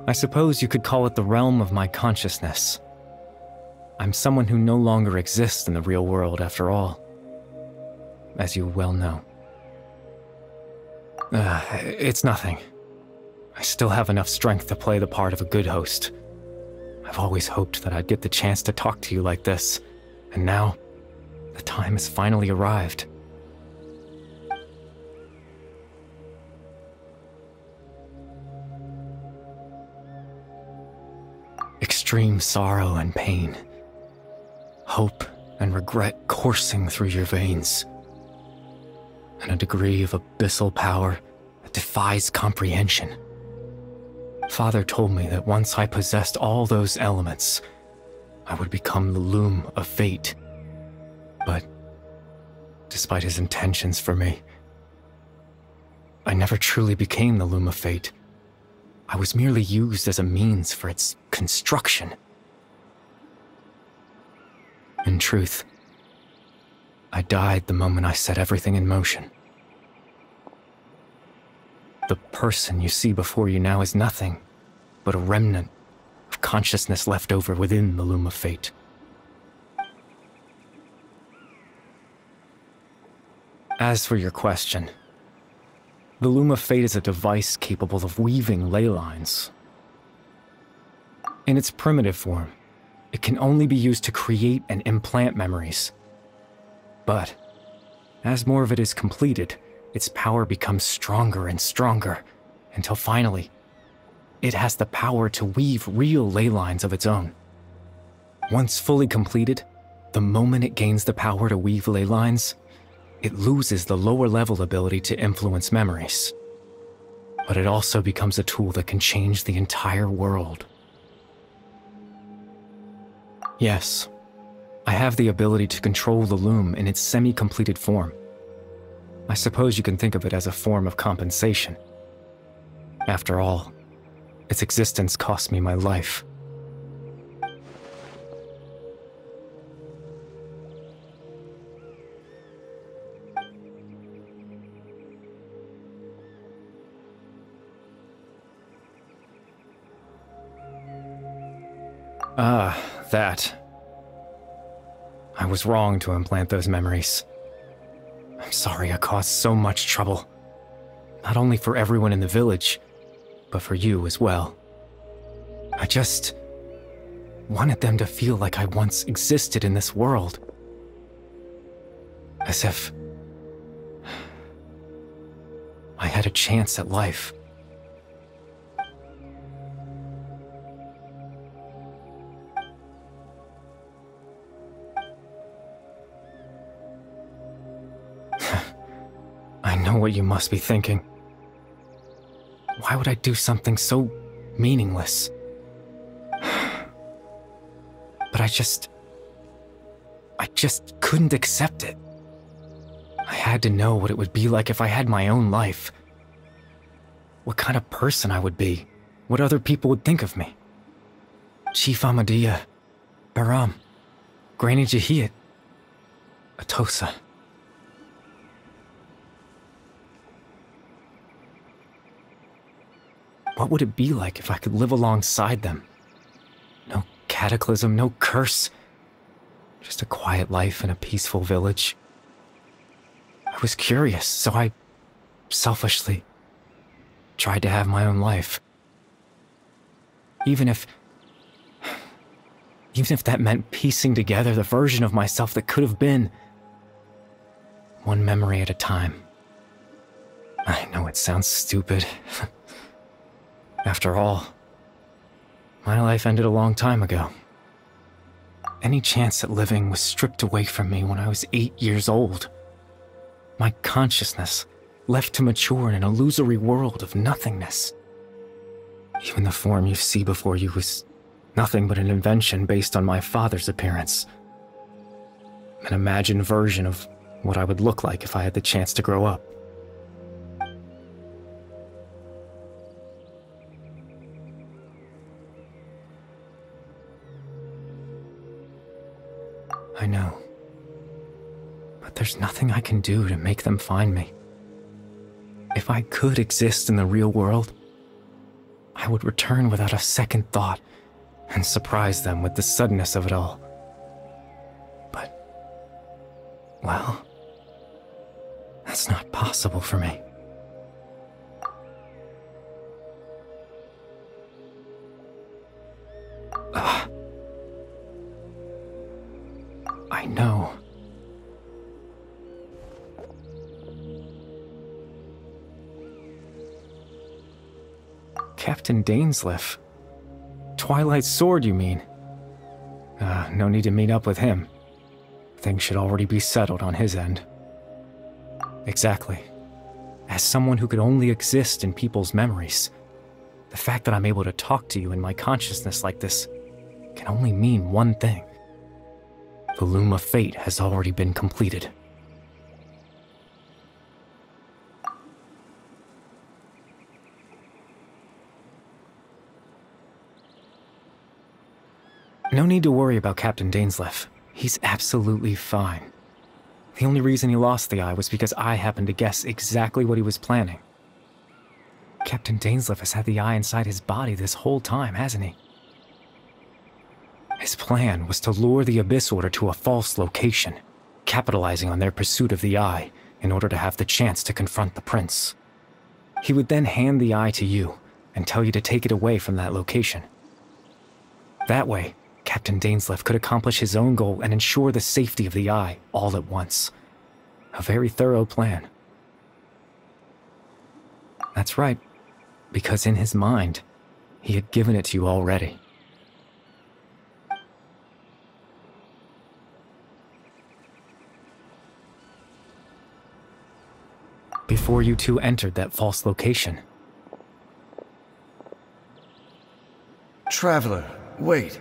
I suppose you could call it the realm of my consciousness. I'm someone who no longer exists in the real world after all, as you well know. It's nothing. I still have enough strength to play the part of a good host. I've always hoped that I'd get the chance to talk to you like this, and now, the time has finally arrived. Extreme sorrow and pain, hope and regret coursing through your veins, and a degree of abyssal power that defies comprehension. Father told me that once I possessed all those elements, I would become the loom of fate. But, despite his intentions for me, I never truly became the loom of fate. I was merely used as a means for its construction. In truth, I died the moment I set everything in motion. The person you see before you now is nothing but a remnant of consciousness left over within the loom of fate. As for your question, the loom of fate is a device capable of weaving ley lines. In its primitive form, it can only be used to create and implant memories. But, as more of it is completed, its power becomes stronger and stronger, until finally, it has the power to weave real ley lines of its own. Once fully completed, the moment it gains the power to weave ley lines, it loses the lower-level ability to influence memories. But it also becomes a tool that can change the entire world. Yes, I have the ability to control the loom in its semi-completed form. I suppose you can think of it as a form of compensation. After all, its existence cost me my life. That. I was wrong to implant those memories. I'm sorry I caused so much trouble. Not only for everyone in the village, but for you as well. I just wanted them to feel like I once existed in this world. As if I had a chance at life. I know what you must be thinking. Why would I do something so meaningless? But I just couldn't accept it. I had to know what it would be like if I had my own life. What kind of person I would be. What other people would think of me. Chief Ahmadiyya, Baram, Granny Jahiyat, Atosa. What would it be like if I could live alongside them? No cataclysm, no curse. Just a quiet life in a peaceful village. I was curious, so I selfishly tried to have my own life. Even if that meant piecing together the version of myself that could have been. One memory at a time. I know it sounds stupid. After all, my life ended a long time ago. Any chance at living was stripped away from me when I was 8 years old. My consciousness left to mature in an illusory world of nothingness. Even the form you see before you was nothing but an invention based on my father's appearance. An imagined version of what I would look like if I had the chance to grow up. I know. But there's nothing I can do to make them find me. If I could exist in the real world, I would return without a second thought and surprise them with the suddenness of it all. Well, that's not possible for me. I know. Captain Dainsleif. Twilight Sword, you mean? No need to meet up with him. Things should already be settled on his end. Exactly. As someone who could only exist in people's memories, the fact that I'm able to talk to you in my consciousness like this can only mean one thing. The Loom of Fate has already been completed. No need to worry about Captain Dainsleif. He's absolutely fine. The only reason he lost the eye was because I happened to guess exactly what he was planning. Captain Dainsleif has had the eye inside his body this whole time, hasn't he? His plan was to lure the Abyss Order to a false location, capitalizing on their pursuit of the eye in order to have the chance to confront the prince. He would then hand the eye to you and tell you to take it away from that location. That way, Captain Dainsleif could accomplish his own goal and ensure the safety of the eye all at once. A very thorough plan. That's right, because in his mind, he had given it to you already. Before you two entered that false location. Traveler, wait.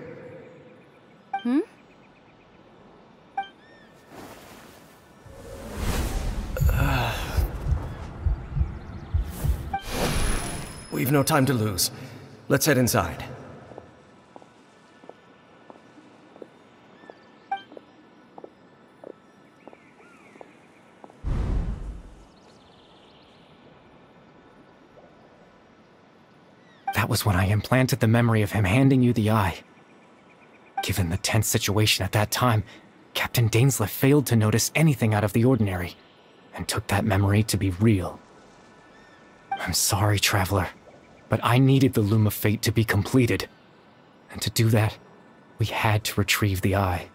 We've no time to lose. Let's head inside. That was when I implanted the memory of him handing you the eye. Given the tense situation at that time, Captain Dainsleif failed to notice anything out of the ordinary, and took that memory to be real. I'm sorry, Traveler, but I needed the Loom of Fate to be completed. And to do that, we had to retrieve the eye.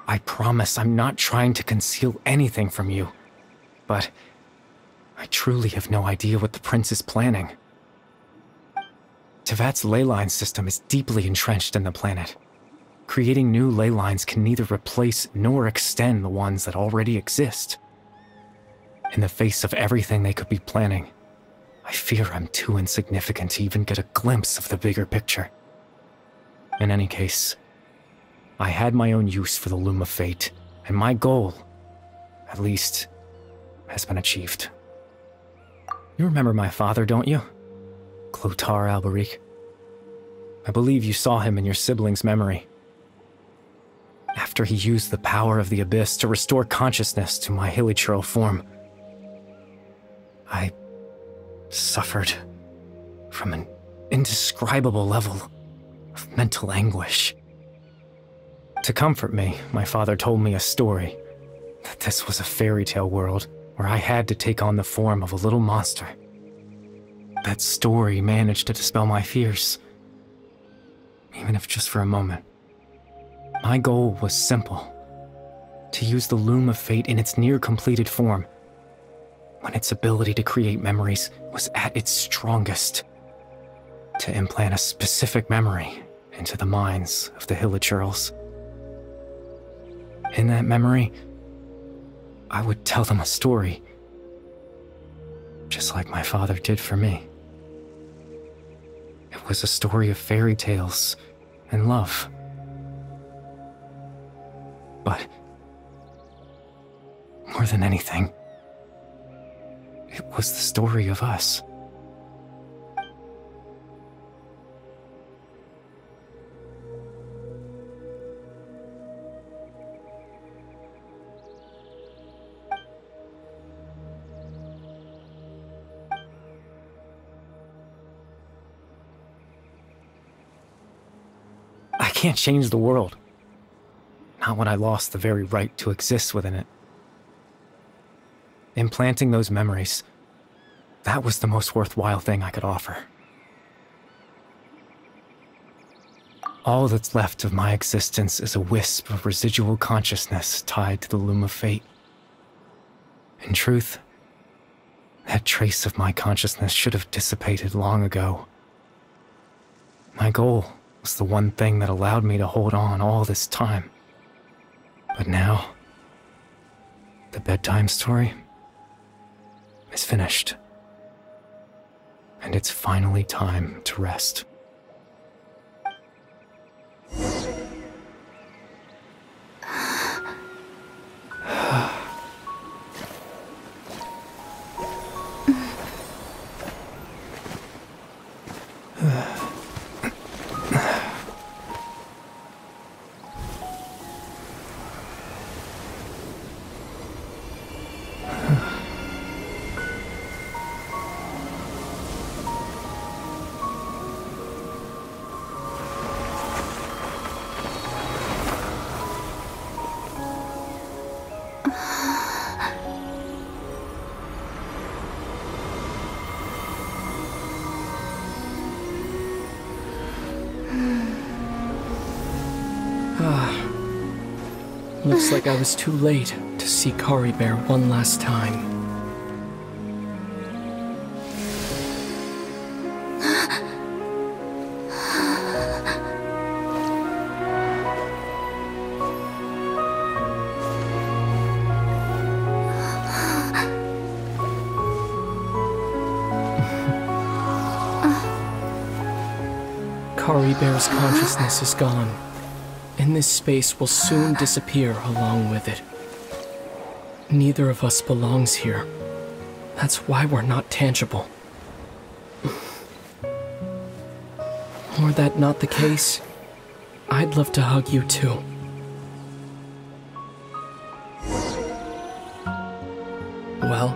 I promise I'm not trying to conceal anything from you, but I truly have no idea what the prince is planning. Tevat's ley line system is deeply entrenched in the planet. Creating new ley lines can neither replace nor extend the ones that already exist. In the face of everything they could be planning, I fear I'm too insignificant to even get a glimpse of the bigger picture. In any case, I had my own use for the Loom of Fate, and my goal, at least, has been achieved. You remember my father, don't you? Clotar Alberic. I believe you saw him in your sibling's memory. After he used the power of the Abyss to restore consciousness to my hilichurl form, I suffered from an indescribable level of mental anguish. To comfort me, my father told me a story, that this was a fairy tale world where I had to take on the form of a little monster. That story managed to dispel my fears, even if just for a moment. My goal was simple: to use the Loom of Fate in its near-completed form, when its ability to create memories was at its strongest, to implant a specific memory into the minds of the hilichurls. In that memory, I would tell them a story, just like my father did for me. It was a story of fairy tales and love. But more than anything, it was the story of us. can't change the world. Not when I lost the very right to exist within it. Implanting those memories, that was the most worthwhile thing I could offer. All that's left of my existence is a wisp of residual consciousness tied to the loom of fate. In truth, that trace of my consciousness should have dissipated long ago. My goal was the one thing that allowed me to hold on all this time. But now, the bedtime story is finished. And it's finally time to rest. Looks like I was too late to see Kari Bear one last time. Kari Bear's consciousness is gone, and this space will soon disappear along with it. Neither of us belongs here. That's why we're not tangible. Were that not the case, I'd love to hug you too. Well,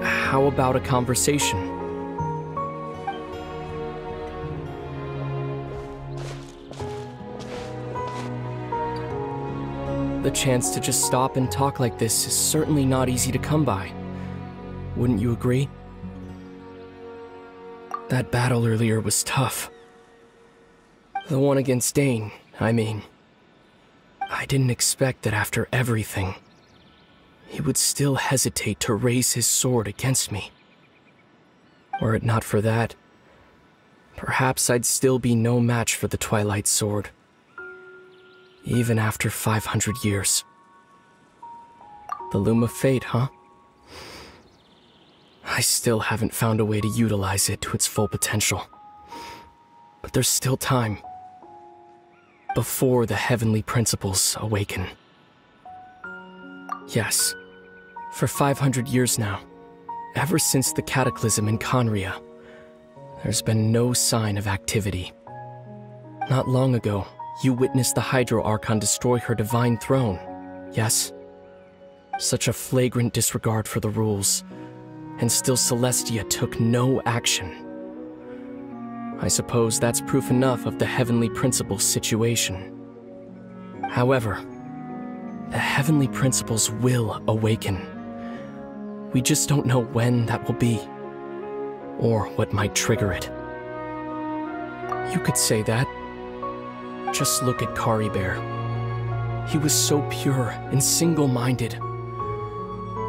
how about a conversation? The chance to just stop and talk like this is certainly not easy to come by. Wouldn't you agree? That battle earlier was tough. The one against Dane, I mean. I didn't expect that after everything, he would still hesitate to raise his sword against me. Were it not for that, perhaps I'd still be no match for the Twilight Sword. Even after 500 years. The Loom of Fate, huh? I still haven't found a way to utilize it to its full potential. But there's still time. Before the heavenly principles awaken. Yes, for 500 years now, ever since the cataclysm in Conria, there's been no sign of activity. Not long ago, you witnessed the Hydro Archon destroy her divine throne, yes? Such a flagrant disregard for the rules, and still Celestia took no action. I suppose that's proof enough of the Heavenly Principles situation. However, the Heavenly Principles will awaken. We just don't know when that will be, or what might trigger it. You could say that. Just look at Kari Bear. He was so pure and single-minded.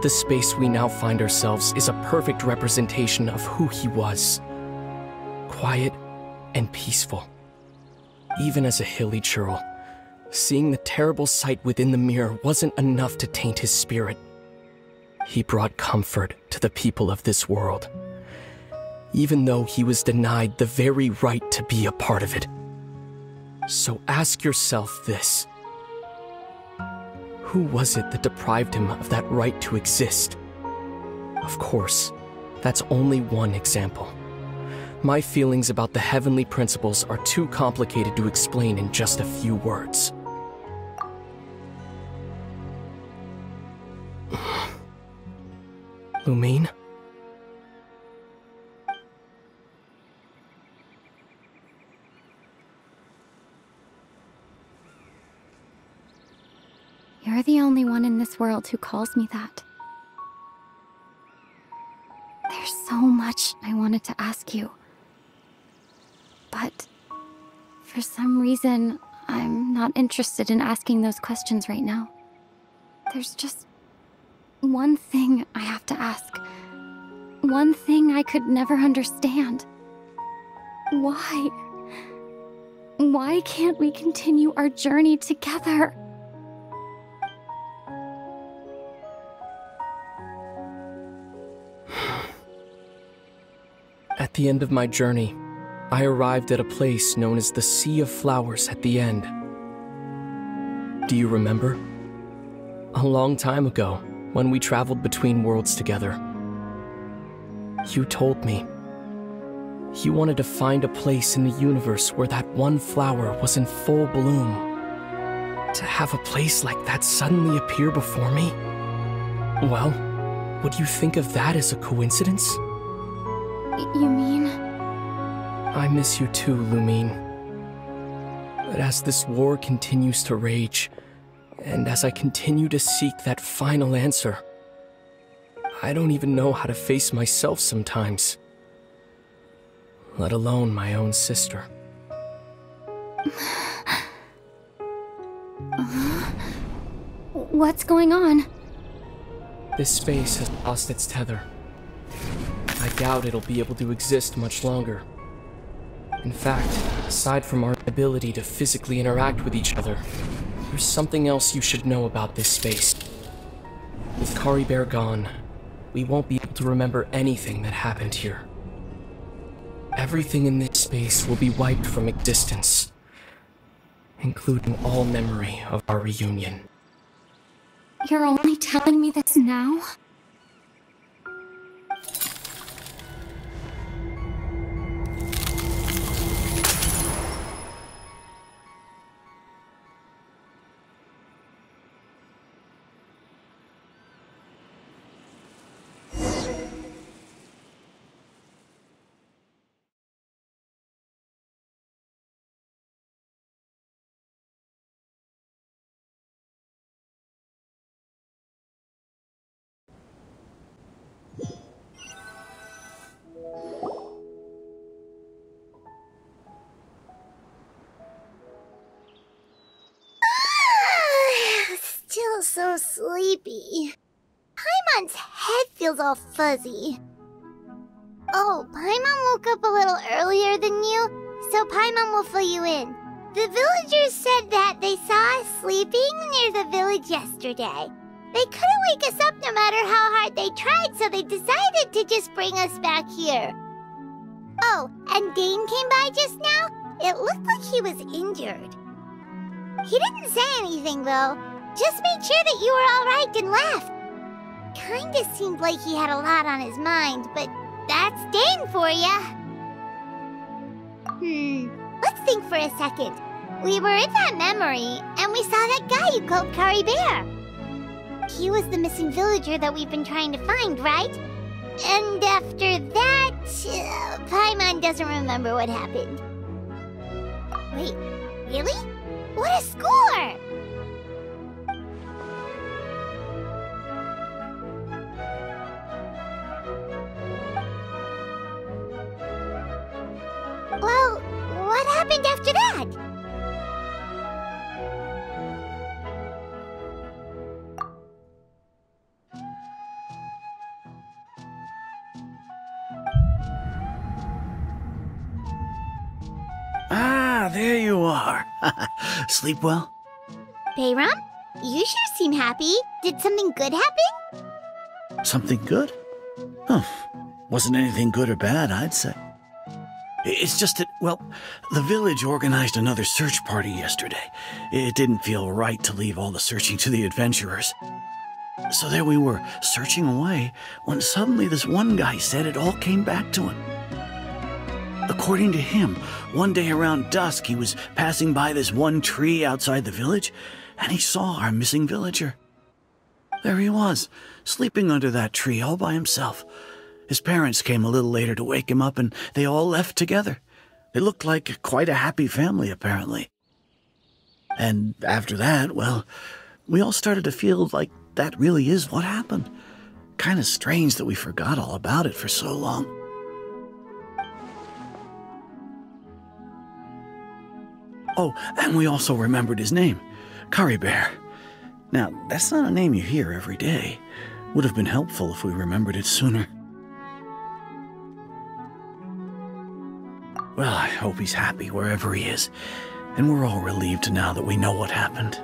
The space we now find ourselves is a perfect representation of who he was. Quiet and peaceful. Even as a hilly churl, seeing the terrible sight within the mirror wasn't enough to taint his spirit. He brought comfort to the people of this world, even though he was denied the very right to be a part of it. So ask yourself this. Who was it that deprived him of that right to exist? Of course, that's only one example. My feelings about the heavenly principles are too complicated to explain in just a few words. Lumine? only one in this world who calls me that. There's so much I wanted to ask you. But for some reason, I'm not interested in asking those questions right now. There's just one thing I have to ask. One thing I could never understand. Why? Why can't we continue our journey together? At the end of my journey, I arrived at a place known as the Sea of Flowers at the end. Do you remember? A long time ago, when we traveled between worlds together, you told me you wanted to find a place in the universe where that one flower was in full bloom. To have a place like that suddenly appear before me? Well, would you think of that as a coincidence? You mean? I miss you too, Lumine. But as this war continues to rage, and as I continue to seek that final answer, I don't even know how to face myself sometimes. Let alone my own sister. What's going on? This space has lost its tether. I doubt it'll be able to exist much longer. In fact, aside from our ability to physically interact with each other, there's something else you should know about this space. With Caribert gone, we won't be able to remember anything that happened here. Everything in this space will be wiped from existence, including all memory of our reunion. You're only telling me this now? Still so sleepy. Paimon's head feels all fuzzy. Oh, Paimon woke up a little earlier than you, so Paimon will fill you in. The villagers said that they saw us sleeping near the village yesterday. They couldn't wake us up no matter how hard they tried, so they decided to just bring us back here. Oh, and Dane came by just now. It looked like he was injured. He didn't say anything, though. Just made sure that you were all right and left. Kinda seemed like he had a lot on his mind, but that's Dane for ya. Let's think for a second. We were in that memory, and we saw that guy you called Caribert. He was the missing villager that we've been trying to find, right? And after that, Paimon doesn't remember what happened. Wait, really? What a score! Well, what happened after that? Ah, there you are. Sleep well? Bayram, you sure seem happy. Did something good happen? Something good? Oh, wasn't anything good or bad, I'd say. It's just that, well, the village organized another search party yesterday. It didn't feel right to leave all the searching to the adventurers. So there we were, searching away, when suddenly this one guy said it all came back to him. According to him, one day around dusk, he was passing by this one tree outside the village, and he saw our missing villager. There he was, sleeping under that tree all by himself. His parents came a little later to wake him up, and they all left together. They looked like quite a happy family, apparently. And after that, well, we all started to feel like that really is what happened. Kind of strange that we forgot all about it for so long. Oh, and we also remembered his name, Curry Bear. Now, that's not a name you hear every day. Would have been helpful if we remembered it sooner. Well, I hope he's happy wherever he is, and we're all relieved now that we know what happened.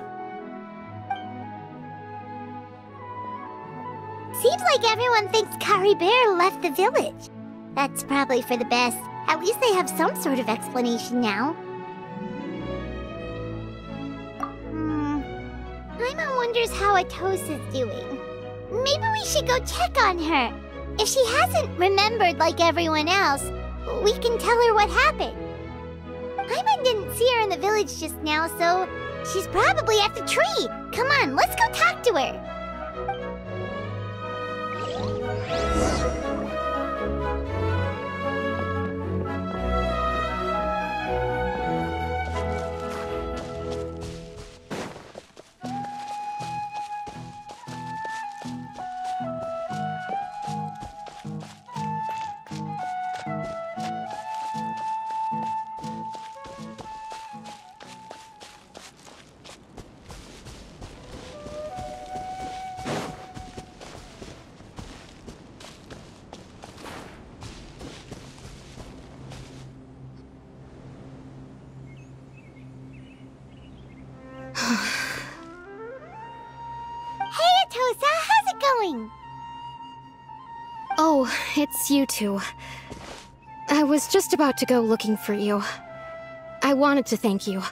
Seems like everyone thinks Curry Bear left the village. That's probably for the best. At least they have some sort of explanation now. Paimon wonders how Atosa's doing. Maybe we should go check on her. If she hasn't remembered like everyone else, we can tell her what happened. Paimon didn't see her in the village just now, so she's probably at the tree. Come on, let's go talk to her. Oh, it's you two. I was just about to go looking for you. I wanted to thank you.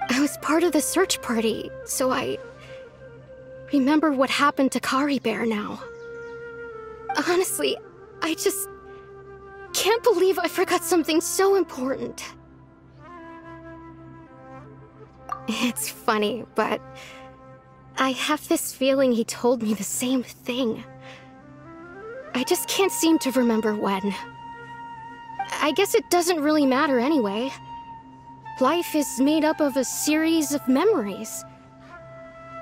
I was part of the search party, so I remember what happened to Curry Bear now. Honestly, I just can't believe I forgot something so important. It's funny, but I have this feeling he told me the same thing. I just can't seem to remember when. I guess it doesn't really matter anyway. Life is made up of a series of memories.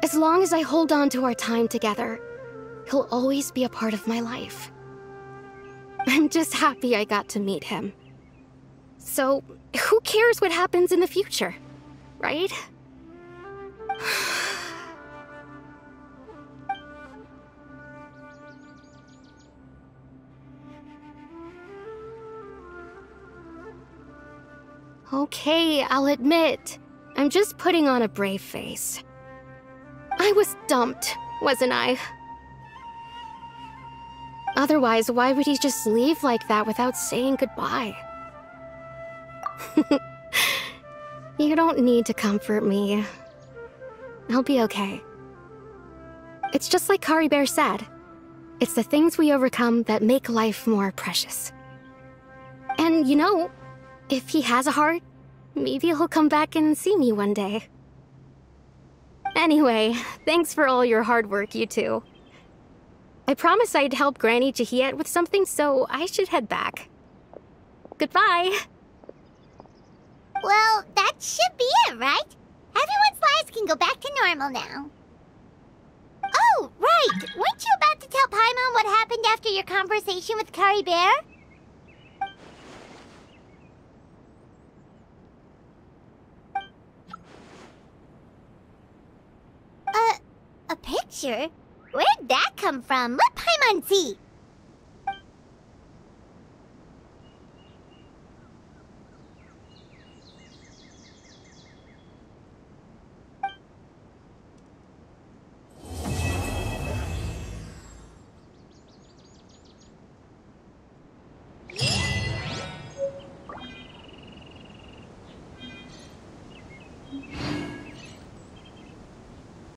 As long as I hold on to our time together, he'll always be a part of my life. I'm just happy I got to meet him. So, who cares what happens in the future, right? Okay, I'll admit, I'm just putting on a brave face. I was dumped, wasn't I? Otherwise, why would he just leave like that without saying goodbye? You don't need to comfort me. I'll be okay. It's just like Curry Bear said. It's the things we overcome that make life more precious. And you know, if he has a heart, maybe he'll come back and see me one day. Anyway, thanks for all your hard work, you two. I promised I'd help Granny Jahiet with something, so I should head back. Goodbye! Well, that should be it, right? Everyone's lives can go back to normal now. Oh, right! Weren't you about to tell Paimon what happened after your conversation with Curry Bear? A picture? Where'd that come from? Let Paimon see.